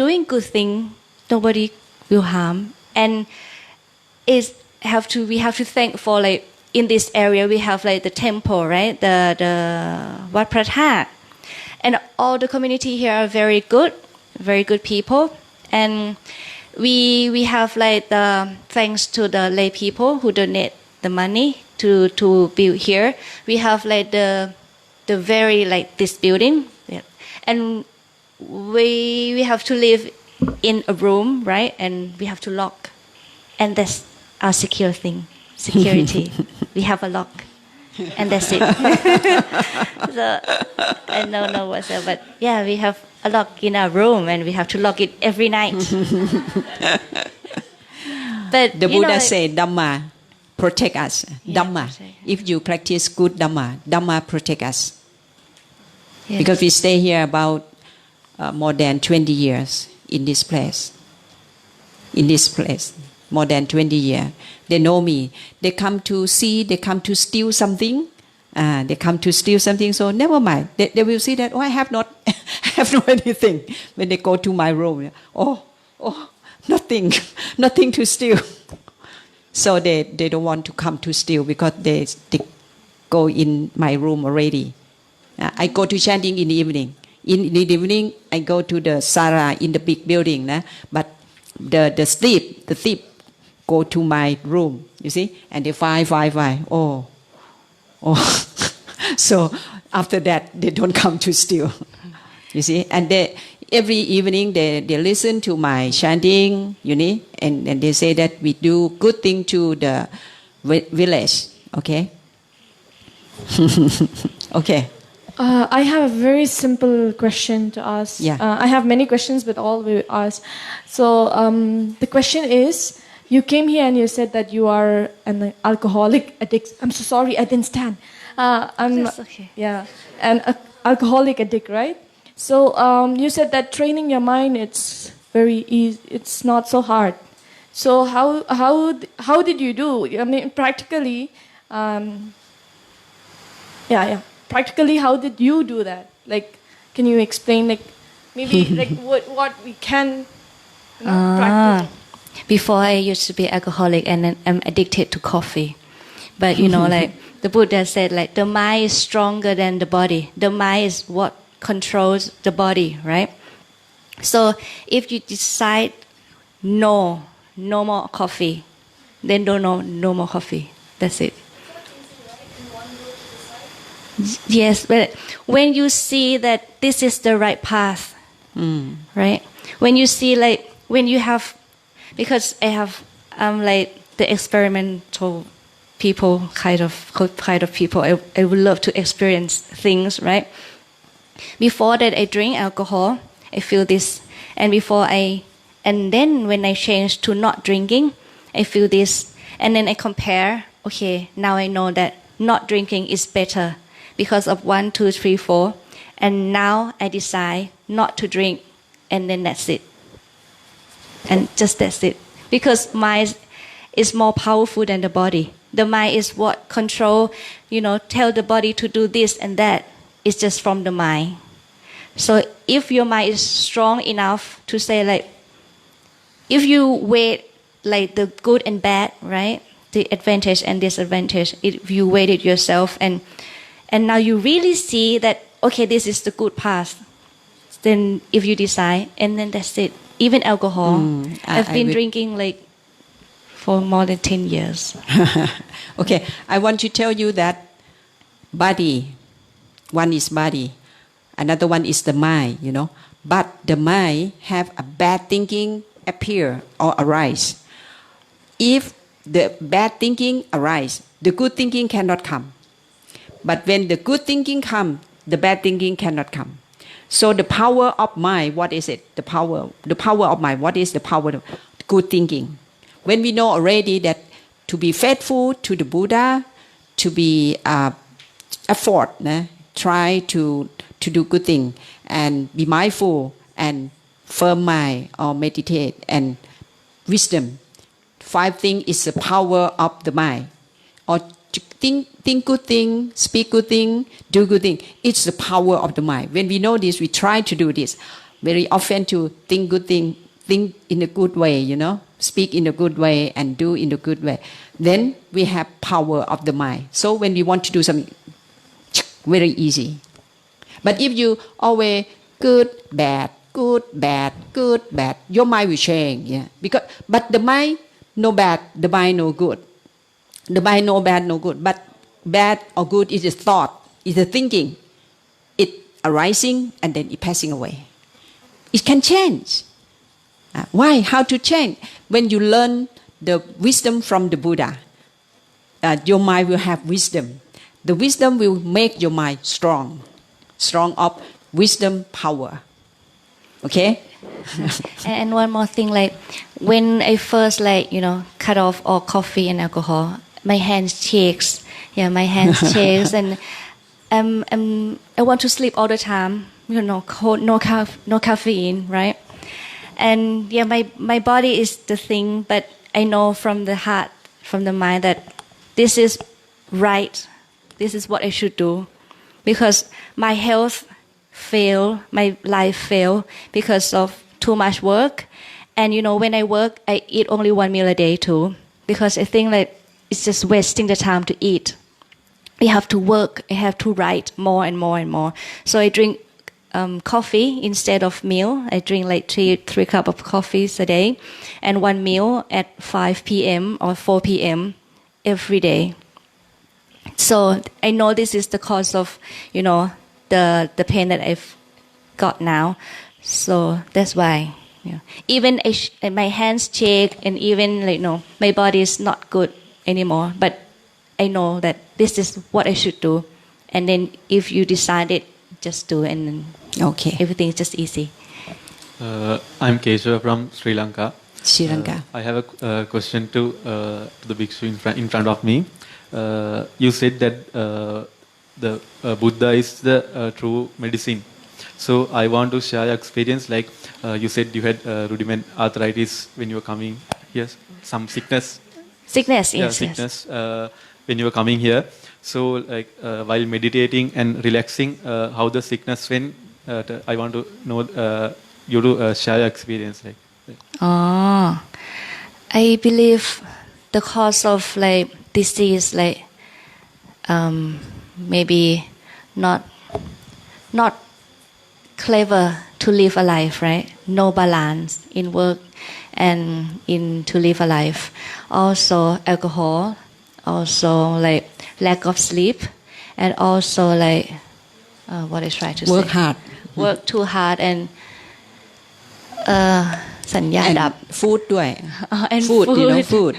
doing good thing, nobody will harm, and we have to thank for like in this area we have like the temple, right? The Wat Phra Thát, and all the community here are very good people, and we have like the thanks to the lay people who donate the money to build here. We have like the very like this building, yeah. And we have to live in a room, right? And we have to lock, and that's our secure thing. Security. We have a lock, and that's it. So I don't know what's up, but yeah, we have a lock in our room, and we have to lock it every night. But The Buddha like, said, Dhamma protect us. Yeah, Dhamma. protect. If you practice good Dhamma, Dhamma protect us. yes. Because we stay here about more than 20 years in this place. More than 20 years. They know me. They come to see, they come to steal something. So never mind. They will see that, oh, I have no anything. When they go to my room, oh, nothing to steal. So they don't want to come to steal because they go in my room already. I go to chanting in the evening. In the evening, I go to the sara in the big building. But the thief go to my room, you see, and they find. Oh. So after that, they don't come to steal, you see. And every evening they listen to my chanting, you know, and they say that we do good thing to the village, okay? Okay. I have a very simple question to ask. Yeah. I have many questions, but all we ask. So the question is, you came here and you said that you are an alcoholic addict. I'm so sorry, I didn't stand. That's okay. Yeah, an alcoholic addict, right? So you said that training your mind, it's very easy. It's not so hard. So how did you do? I mean, practically, Practically, how did you do that? Like, can you explain? Like, maybe like what we can practice. Before I used to be alcoholic, and then I'm addicted to coffee. But you know, like the Buddha said, like the mind is stronger than the body. The mind is what controls the body, right? So if you decide no more coffee, then no more coffee. That's it. Yes, but when you see that this is the right path, right? When you see like when you have, because I have like the experimental people kind of people. I would love to experience things, right? Before that, I drink alcohol. I feel this, and then when I change to not drinking, I feel this, and then I compare. Okay, now I know that not drinking is better. Because of 1, 2, 3, 4, and now I decide not to drink, and then that's it. And just that's it. Because mind is more powerful than the body. The mind is what control, tell the body to do this and that. It's just from the mind. So if your mind is strong enough to say like, if you weigh like the good and bad, right? The advantage and disadvantage, if you weigh it yourself and now you really see that okay, this is the good path. Then if you decide, and then that's it. Even alcohol, I've been drinking like for more than 10 years. Okay, I want to tell you that body, one is body, another one is the mind, you know. But the mind have a bad thinking appear or arise. If the bad thinking arise, the good thinking cannot come. But when the good thinking come, the bad thinking cannot come. So the power of mind, what is it? The power of mind, what is the power of good thinking? When we know already that to be faithful to the Buddha, to be effort, try to do good thing and be mindful and firm mind or meditate and wisdom. 5 things is the power of the mind. Or think good thing, speak good thing, do good thing. It's the power of the mind. When we know this, we try to do this. Very often to think good thing, think in a good way, you know, speak in a good way and do in a good way. Then we have power of the mind. So when we want to do something, very easy. But if you always good, bad, good, bad, good, bad, your mind will change. Yeah. But the mind no bad, the mind no good. The mind no bad, no good. But bad or good is a thought, is a thinking. It arising and then it passing away. It can change. Why? How to change? When you learn the wisdom from the Buddha, your mind will have wisdom. The wisdom will make your mind strong of wisdom power. Okay? And one more thing, like when I first cut off all coffee and alcohol, my hands shakes. Yeah, my hands shakes, and I want to sleep all the time. No caffeine, right? And yeah, my body is the thing, but I know from the heart, from the mind that this is right. This is what I should do, because my health fail, my life fail because of too much work. And when I work, I eat only 1 meal a day too, because I think that it's just wasting the time to eat. I have to work, I have to write more and more and more. So I drink coffee instead of meal. I drink like three cups of coffees a day, and 1 meal at 5 p.m. or 4 p.m. every day. So I know this is the cause of, the pain that I've got now. So that's why. Even my hands shake, and even my body is not good anymore. But I know that this is what I should do. And then if you decide it, just do, and then everything is just easy. I'm Keshav from Sri Lanka. Sri Lanka. I have a question to the bhikshu in front of me. You said that the Buddha is the true medicine. So I want to share your experience. Like you said, you had rudiment arthritis when you were coming here, some sickness. Sickness, yeah, yes. Sickness when you were coming here. So like while meditating and relaxing, how the sickness went. I want to know you to share your experience. I believe the cause of disease, maybe not clever to live a life, right? No balance in work and in to live a life. Also alcohol, also lack of sleep, and also what I try to work say. hard. Work too hard and สัญญาณดับ food ด้วย and food you know food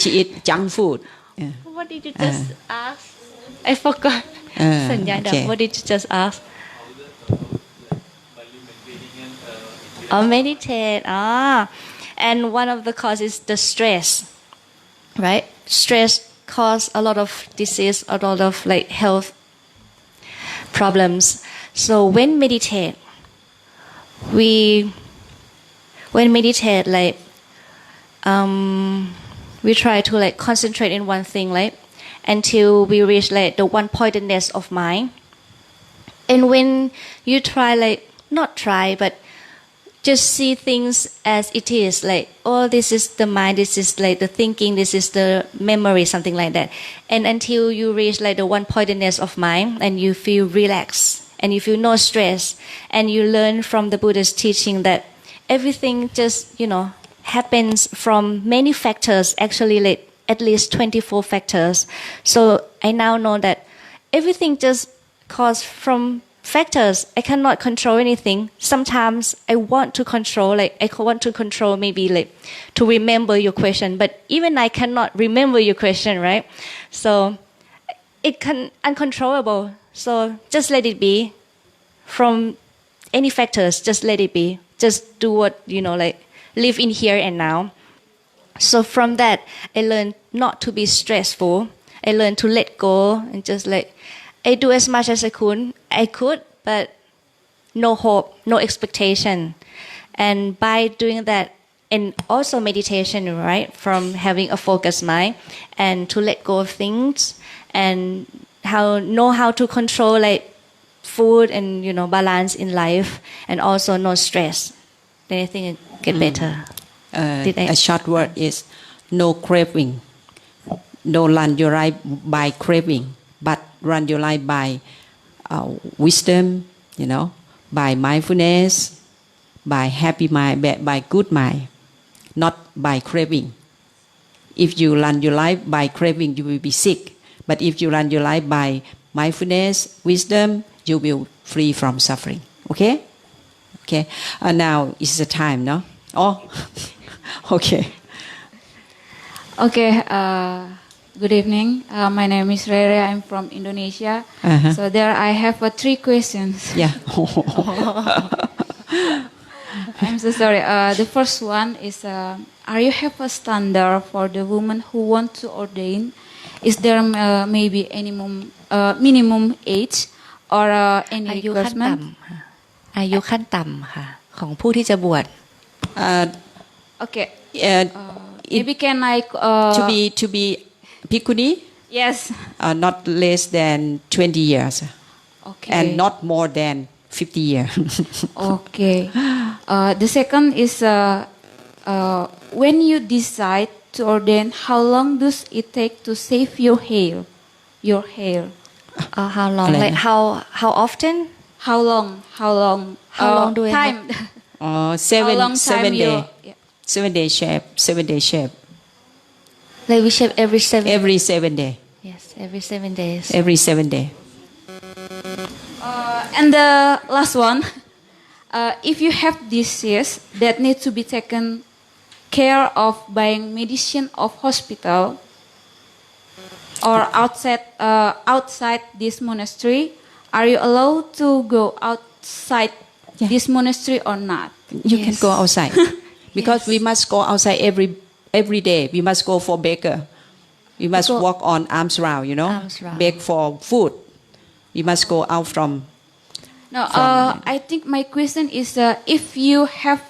she eat junk food What did you just ask? I forgot สัญญาณดับ What did you just ask? Meditate. And one of the causes is the stress, right? Stress cause a lot of disease, a lot of health problems. So when meditate, we try to concentrate in one thing, until we reach the one-pointedness of mind. And when you try, not try, but just see things as it is, like, oh, this is the mind, this is like the thinking, this is the memory, something like that. And until you reach like the one-pointedness of mind and you feel relaxed and you feel no stress and you learn from the Buddha's teaching that everything just, happens from many factors, actually like at least 24 factors. So I now know that everything just caused from factors. I cannot control anything. Sometimes I want to control, maybe like to remember your question, but even I cannot remember your question, right? So it can uncontrollable. So just let it be. From any factors, just let it be. Just do what, live in here and now. So from that, I learned not to be stressful. I learned to let go and just I do as much as I could, but no hope, no expectation. And by doing that, and also meditation, right, from having a focused mind and to let go of things and know how to control food and balance in life, and also no stress. Then I think it get better. A short word is no craving. Don't run your life by craving, but run your life by wisdom, by mindfulness, by happy mind, by good mind, not by craving. If you run your life by craving, you will be sick. But if you run your life by mindfulness, wisdom, you will free from suffering. Okay? Okay. Now is the time, no? Oh, okay. Okay. Good evening. My name is Rere. I'm from Indonesia. So there I have 3 questions. Yeah. I'm so sorry. The first one is, are you have a standard for the woman who want to ordain? Is there maybe any minimum age or any อายุขั้นต่ำอายุขั้นต่ำค่ะของผู้ที่จะบวช Okay. Maybe can I to be bhikkhuni? Yes. Not less than 20 years. Okay. And not more than 50 years. Okay. The second is, when you decide to ordain, how long does it take to save your hair? Your hair. How long? Like how often? How long? How long? How long do we time? have? 7 days. 7 day shape. 7 day shape. Like we shave every 7. Every 7 days. Yes, every 7 days. Every 7 days. And the last one, if you have disease that need to be taken care of buying medicine of hospital or outside this monastery, are you allowed to go outside this monastery or not? You can go outside because we must go outside every day. We must go for baker. We must walk on arms round, Arms round. beg for food. We must go out from. No, I think my question is, if you have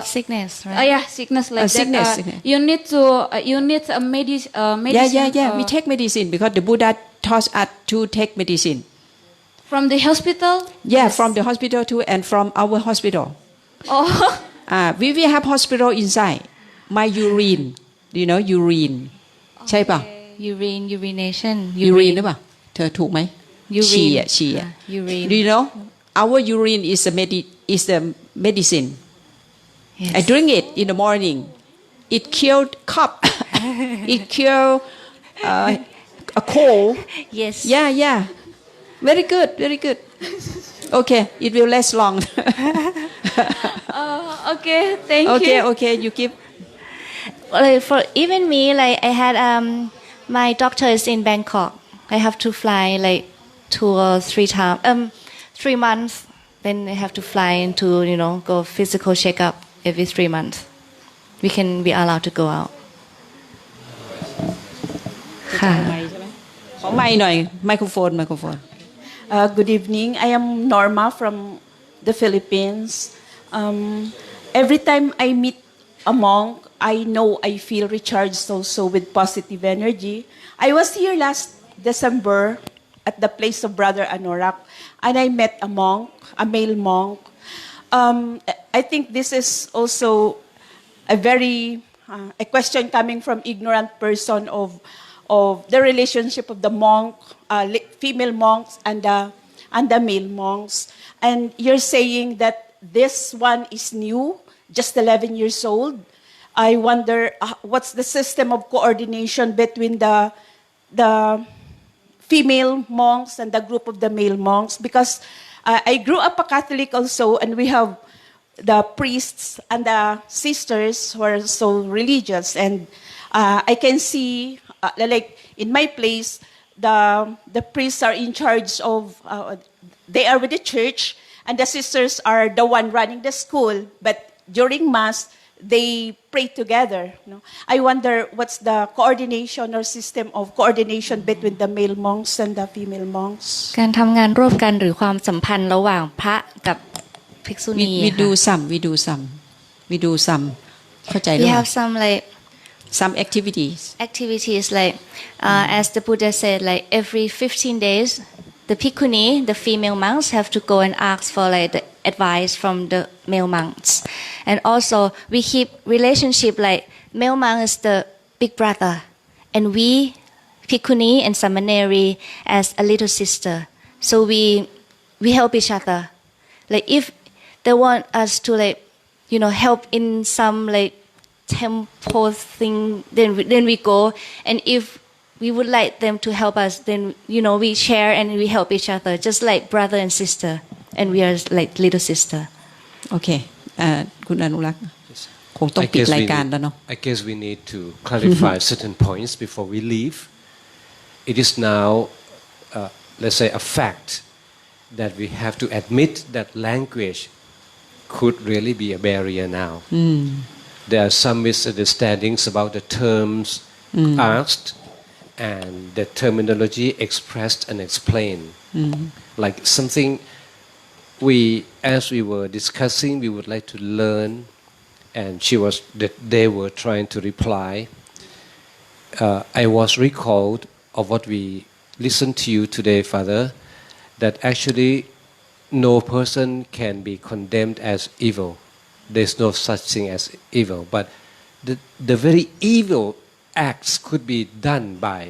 sickness, right? Sickness like sickness. that. You need a medicine. Yeah. We take medicine because the Buddha taught us to take medicine. From the hospital? Yeah, from the hospital too, and from our hospital. Oh. We will have hospital inside. My urine, urine. ใช่ป่ะ urination urine หรือเปล่าเธอถูกไหม ฉี่ urine. Do you know our urine is the medicine. Yes. I drink it in the morning. It killed cough. It killed a cold. Yes. Yeah. Very good. Okay, it will last long. Okay, thank you. Okay, you keep. For even me, I had my doctor is in Bangkok. I have to fly 2 or 3 times. 3 months. Then I have to fly into go physical checkup every 3 months. We can be allowed to go out. ค่ะขอไมค์หน่อยไมโครโฟน Good evening. I am Norma from the Philippines. Every time I meet a monk, I know I feel recharged also with positive energy. I was here last December at the place of Brother Anorak, and I met a monk, a male monk. I think this is also a very a question coming from ignorant person of the relationship of the monk, female monks and the male monks. And you're saying that this one is new, just 11 years old. I wonder what's the system of coordination between the female monks and the group of the male monks, because I grew up a Catholic also, and we have the priests and the sisters who are so religious, and I can see like in my place the priests are in charge of they are with the church, and the sisters are the one running the school, but during mass they pray together. I wonder what's the coordination or system of coordination between the male monks and the female monks. การทำงานร่วมกันหรือความสัมพันธ์ระหว่างพระกับภิกษุณี we do some เข้าใจหรือ we เปล่า have some like some activities like as the Buddha said, like every 15 days the bhikkhuni, the female monks, have to go and ask for like the advice from the male monks. And also we keep relationship like male monk is the big brother, and we bhikkhuni and samaneri as a little sister. So we help each other. Like if they want us to like help in some like temple thing, then we go. And if we would like them to help us, then we share and we help each other, just like brother and sister, and we are like little sister. Okay, คุณอนุรักษ์คงต้องปิดรายการแล้วเนาะ I guess we need to clarify certain points before we leave. It is now, let's say, a fact that we have to admit that language could really be a barrier now. There are some misunderstandings about the terms asked and the terminology expressed and explained. Like something as we were discussing, we would like to learn, and they were trying to reply. I was recalled of what we listened to you today, Father, that actually no person can be condemned as evil. There's no such thing as evil, but the very evil acts could be done by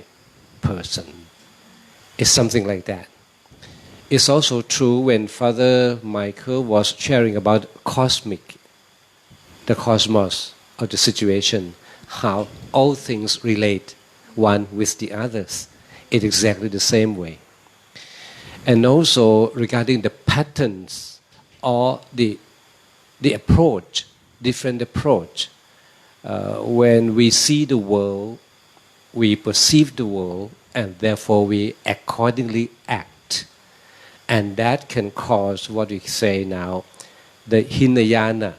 person. It's something like that. It's also true when Father Michael was sharing about the cosmos of the situation, how all things relate one with the others in exactly the same way. And also regarding the patterns or the approach, different approach. When we see the world, we perceive the world, and therefore we accordingly act. And that can cause what we say now, the Hinayana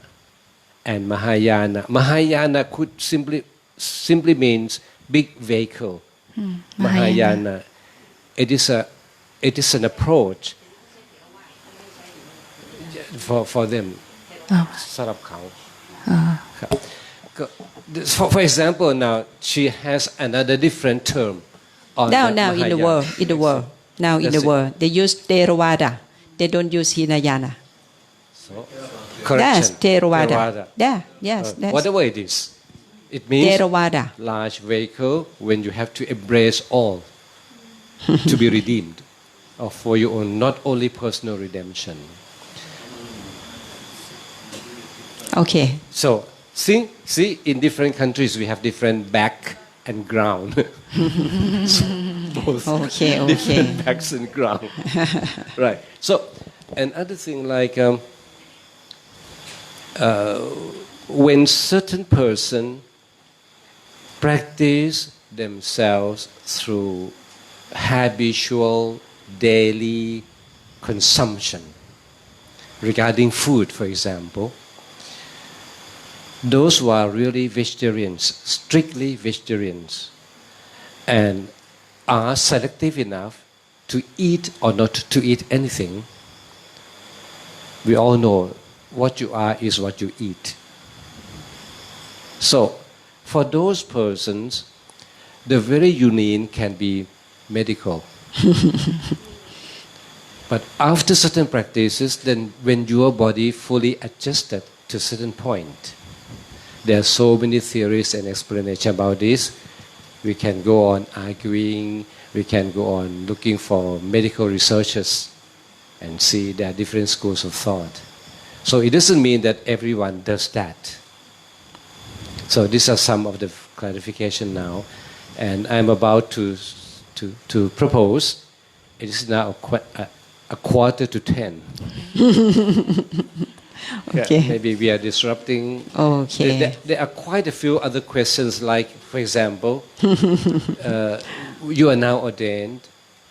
and Mahayana. Mahayana could simply means big vehicle. Mahayana. It is an approach for them. สำหรับเขา For example, now she has another different term. Now in the world. Now in the world, they use Theravada. They don't use Hinayana. So, correction. That's Theravada. Yeah, yes. Whatever it is, it means Theravada. Large vehicle when you have to embrace all to be redeemed, or for your own, not only personal redemption. Okay. So, see, in different countries we have different back and ground. Okay. Different backs and ground. Right. So, another thing like when certain person practice themselves through habitual daily consumption regarding food, for example, those who are really vegetarians, strictly vegetarians, and are selective enough to eat or not to eat anything, we all know what you are is what you eat. So, for those persons, the very union can be medical. But after certain practices, then when your body fully adjusted to a certain point. There are so many theories and explanations about this. We can go on arguing, we can go on looking for medical researchers and see there are different schools of thought. So it doesn't mean that everyone does that. So these are some of the clarification now. And I'm about to propose, it is now a quarter to 10. Okay. Yeah, maybe we are disrupting. Okay. There are quite a few other questions, like, for example, you are now ordained.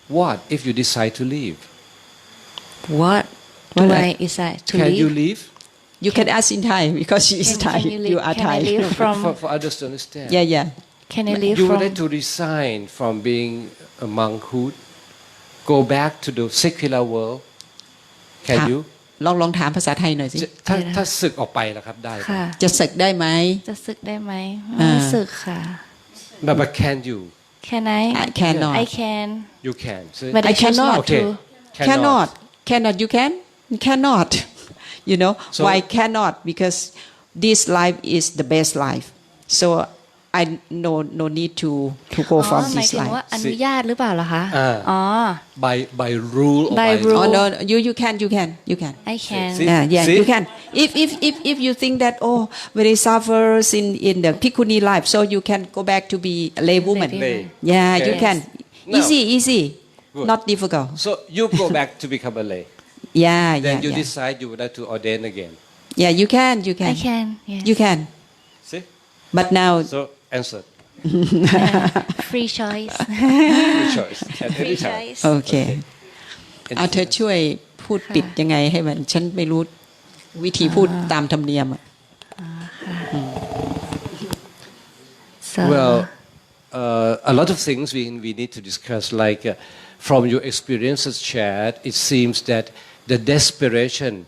What if you decide to leave? What do I decide to Can leave? you leave? You can ask in Thai because she is Thai. Can you leave- You are can I Thai. leave from- For others to understand. Yeah. Can I leave You from? would like to resign from being a monkhood, go back to the secular world. Can ค่ะ you? ลองถามภาษาไทยหน่อยสิ ถ้าศึกออกไปล่ะครับได้ไหม ค่ะ จะศึกได้ไหม จะศึกได้ไหมไม่ศึกค่ะ But can you? Can I? I cannot. I can. You can. So But I choose cannot. not Okay. to. Cannot. You can? Cannot. You know So- why cannot? Because this life is the best life. So I no need to go อ๋อ from หมาย this ถึงว่า life. อนุญาตหรือเปล่าเหรอคะ อ๋อ by rule or By by rule. Oh no, you can. I can. See? Yeah, See? you can. If you think that when it suffers in the Bhikkhuni life, so you can go back to be a lay woman. Lay. Yeah, Okay. you can. Now- Easy. Good. Not difficult. So you go back to become a lay. Yeah. Then you decide you would like to ordain again. Yeah, you can. I can. Yes. You can. See? But now, So answer. Free choice. Free choice. At Free any time. choice. โอเคเอาเธอช่วยพูดปิดยังไงให้มันฉันไม่รู้วิธีพูดตามธรรมเนียมอะ So, Well, a lot of things we need to discuss. Like from your experiences shared, it seems that the desperation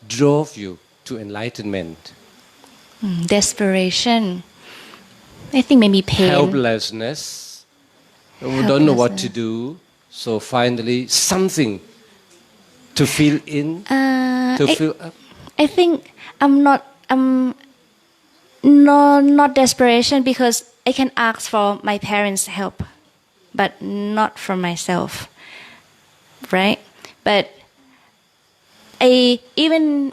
drove you to enlightenment. desperation. I think maybe pain. Helplessness. We don't know what to do. So finally, something to fill in, to fill up. I think I'm not desperation because I can ask for my parents' help, but not from myself, right? But even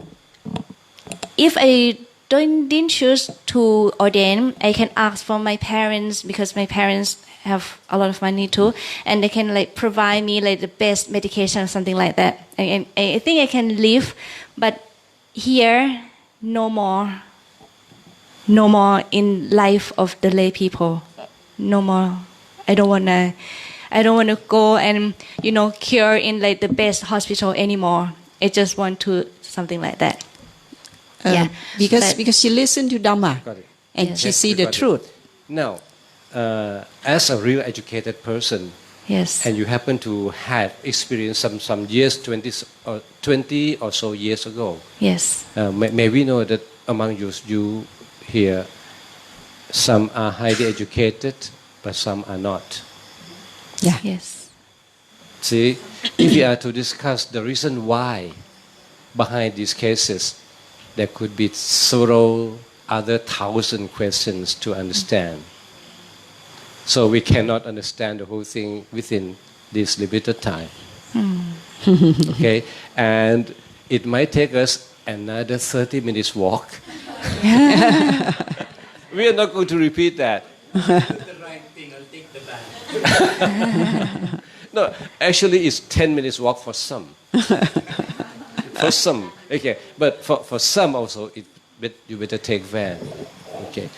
if I didn't choose to ordain, I can ask from my parents because my parents have a lot of money too, and they can like provide me like the best medication or something like that. I think I can live, but here no more in life of the lay people, no more. I don't wanna go and cure in like the best hospital anymore. I just want to something like that. Yeah, because she listened to Dhamma Got it. and Yes. she Yes, see we the got it. truth. Now, as a real educated person, Yes. and you happen to have experienced some years, 20 or so years ago, Yes. may we know that among you here, some are highly educated, but some are not. Yeah. Yes. See, if we are to discuss the reason why behind these cases, there could be several other 1,000 questions to understand. So we cannot understand the whole thing within this limited time. Okay? And it might take us another 30 minutes walk. We are not going to repeat that. No, actually, it's 10 minutes walk for some. For some, okay. But for some also, you better take van. Okay.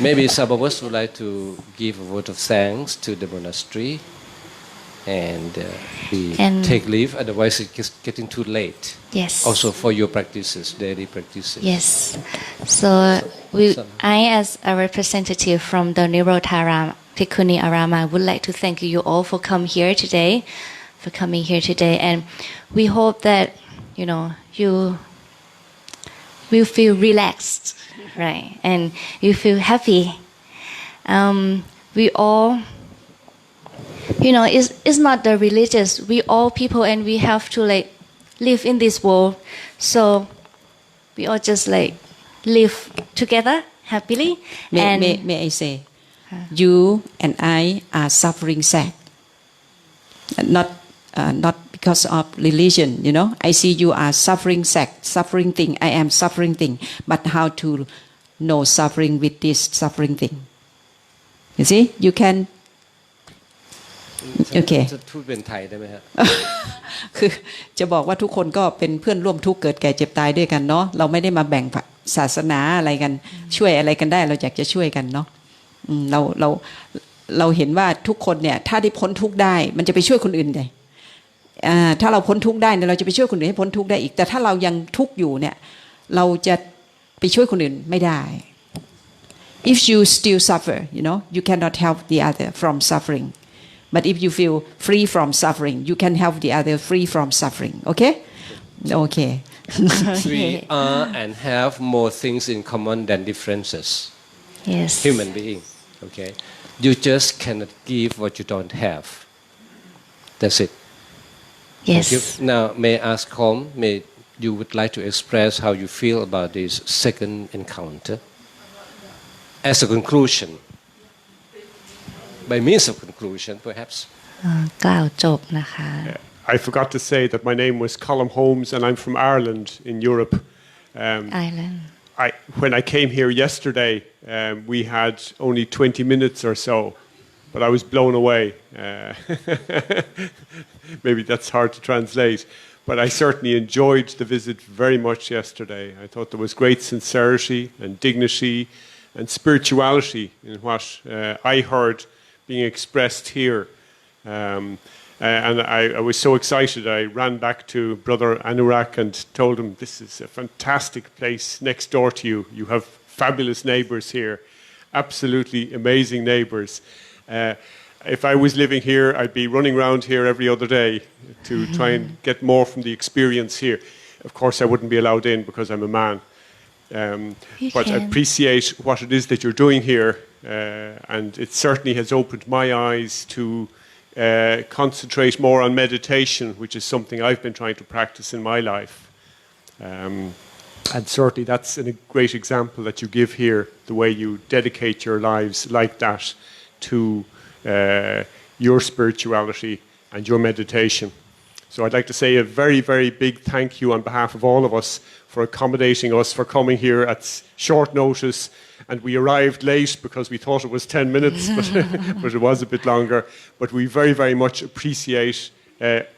Maybe some of us would like to give a vote of thanks to the monastery and we take leave, otherwise it's getting too late. Yes. Also for your practices, daily practices. Yes. So I, as a representative from the Rothara Bhikkhuni Arama, would like to thank you all for coming here today, and we hope that you will feel relaxed, right, and you feel happy. We all, it's not the religious. We all people, and we have to like live in this world. So we all just like live together happily. And May I say, you and I are suffering sad, not because of religion. You know, I see you are suffering sad, suffering thing. I am suffering thing, but how to know suffering with this suffering thing? You see, you can. โอเคพูดเป็นไทยได้ไหมฮะ คือจะบอกว่าทุกคนก็เป็นเพื่อนร่วมทุกข์เกิดแก่เจ็บตายด้วยกันเนาะเราไม่ได้มาแบ่งศาสนาอะไรกันช่วยอะไรกันได้เราอยากจะช่วยกันเนาะเราเห็นว่าทุกคนเนี่ยถ้าได้พ้นทุกข์ได้มันจะไปช่วยคนอื่นได้ถ้าเราพ้นทุกข์ได้เนี่ยเราจะไปช่วยคนอื่นให้พ้นทุกข์ได้อีกแต่ถ้าเรายังทุกข์อยู่เนี่ยเราจะไปช่วยคนอื่นไม่ได้ if you still suffer you know you cannot help the other from suffering but if you feel free from suffering you can help the other free from suffering okay we are and have more things in common than differences. Yes. Human being. Okay. You just cannot give what you don't have. That's it. Yes. Now, may I ask Kom, you would like to express how you feel about this second encounter as a conclusion, by means of conclusion, perhaps. กล่าวจบนะคะ I forgot to say that my name was Colm Holmes and I'm from Ireland in Europe. Ireland. When I came here yesterday, we had only 20 minutes or so, but I was blown away. Maybe that's hard to translate, but I certainly enjoyed the visit very much yesterday. I thought there was great sincerity and dignity and spirituality in what I heard being expressed here. And I was so excited, I ran back to Brother Anurag and told him, this is a fantastic place next door to you. You have fabulous neighbours here, absolutely amazing neighbours. If I was living here, I'd be running around here every other day to try and get more from the experience here. Of course, I wouldn't be allowed in because I'm a man. But I appreciate what it is that you're doing here, and it certainly has opened my eyes to concentrate more on meditation, which is something I've been trying to practice in my life. And certainly that's a great example that you give here, the way you dedicate your lives like that to your spirituality and your meditation. So I'd like to say a very, very big thank you on behalf of all of us for accommodating us, for coming here at short notice. And we arrived late because we thought it was 10 minutes, but it was a bit longer. But we very, very much appreciate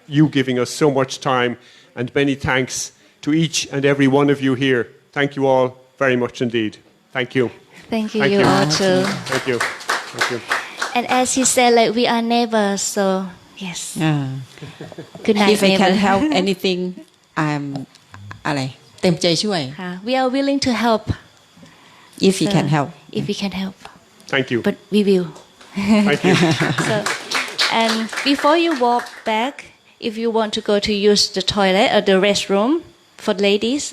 you giving us so much time. And many thanks to each and every one of you here. Thank you all very much indeed. Thank you. Thank you, you all too. Thank you. Thank you. And as he said, like we are neighbors, so yes. Good night, If I can neighbor. help anything, I'm อะไรเต็มใจช่วย We are willing to help. If he can help. If we can help. Thank you. But we will. Thank you. And before you walk back, if you want to go to use the toilet or the restroom for ladies,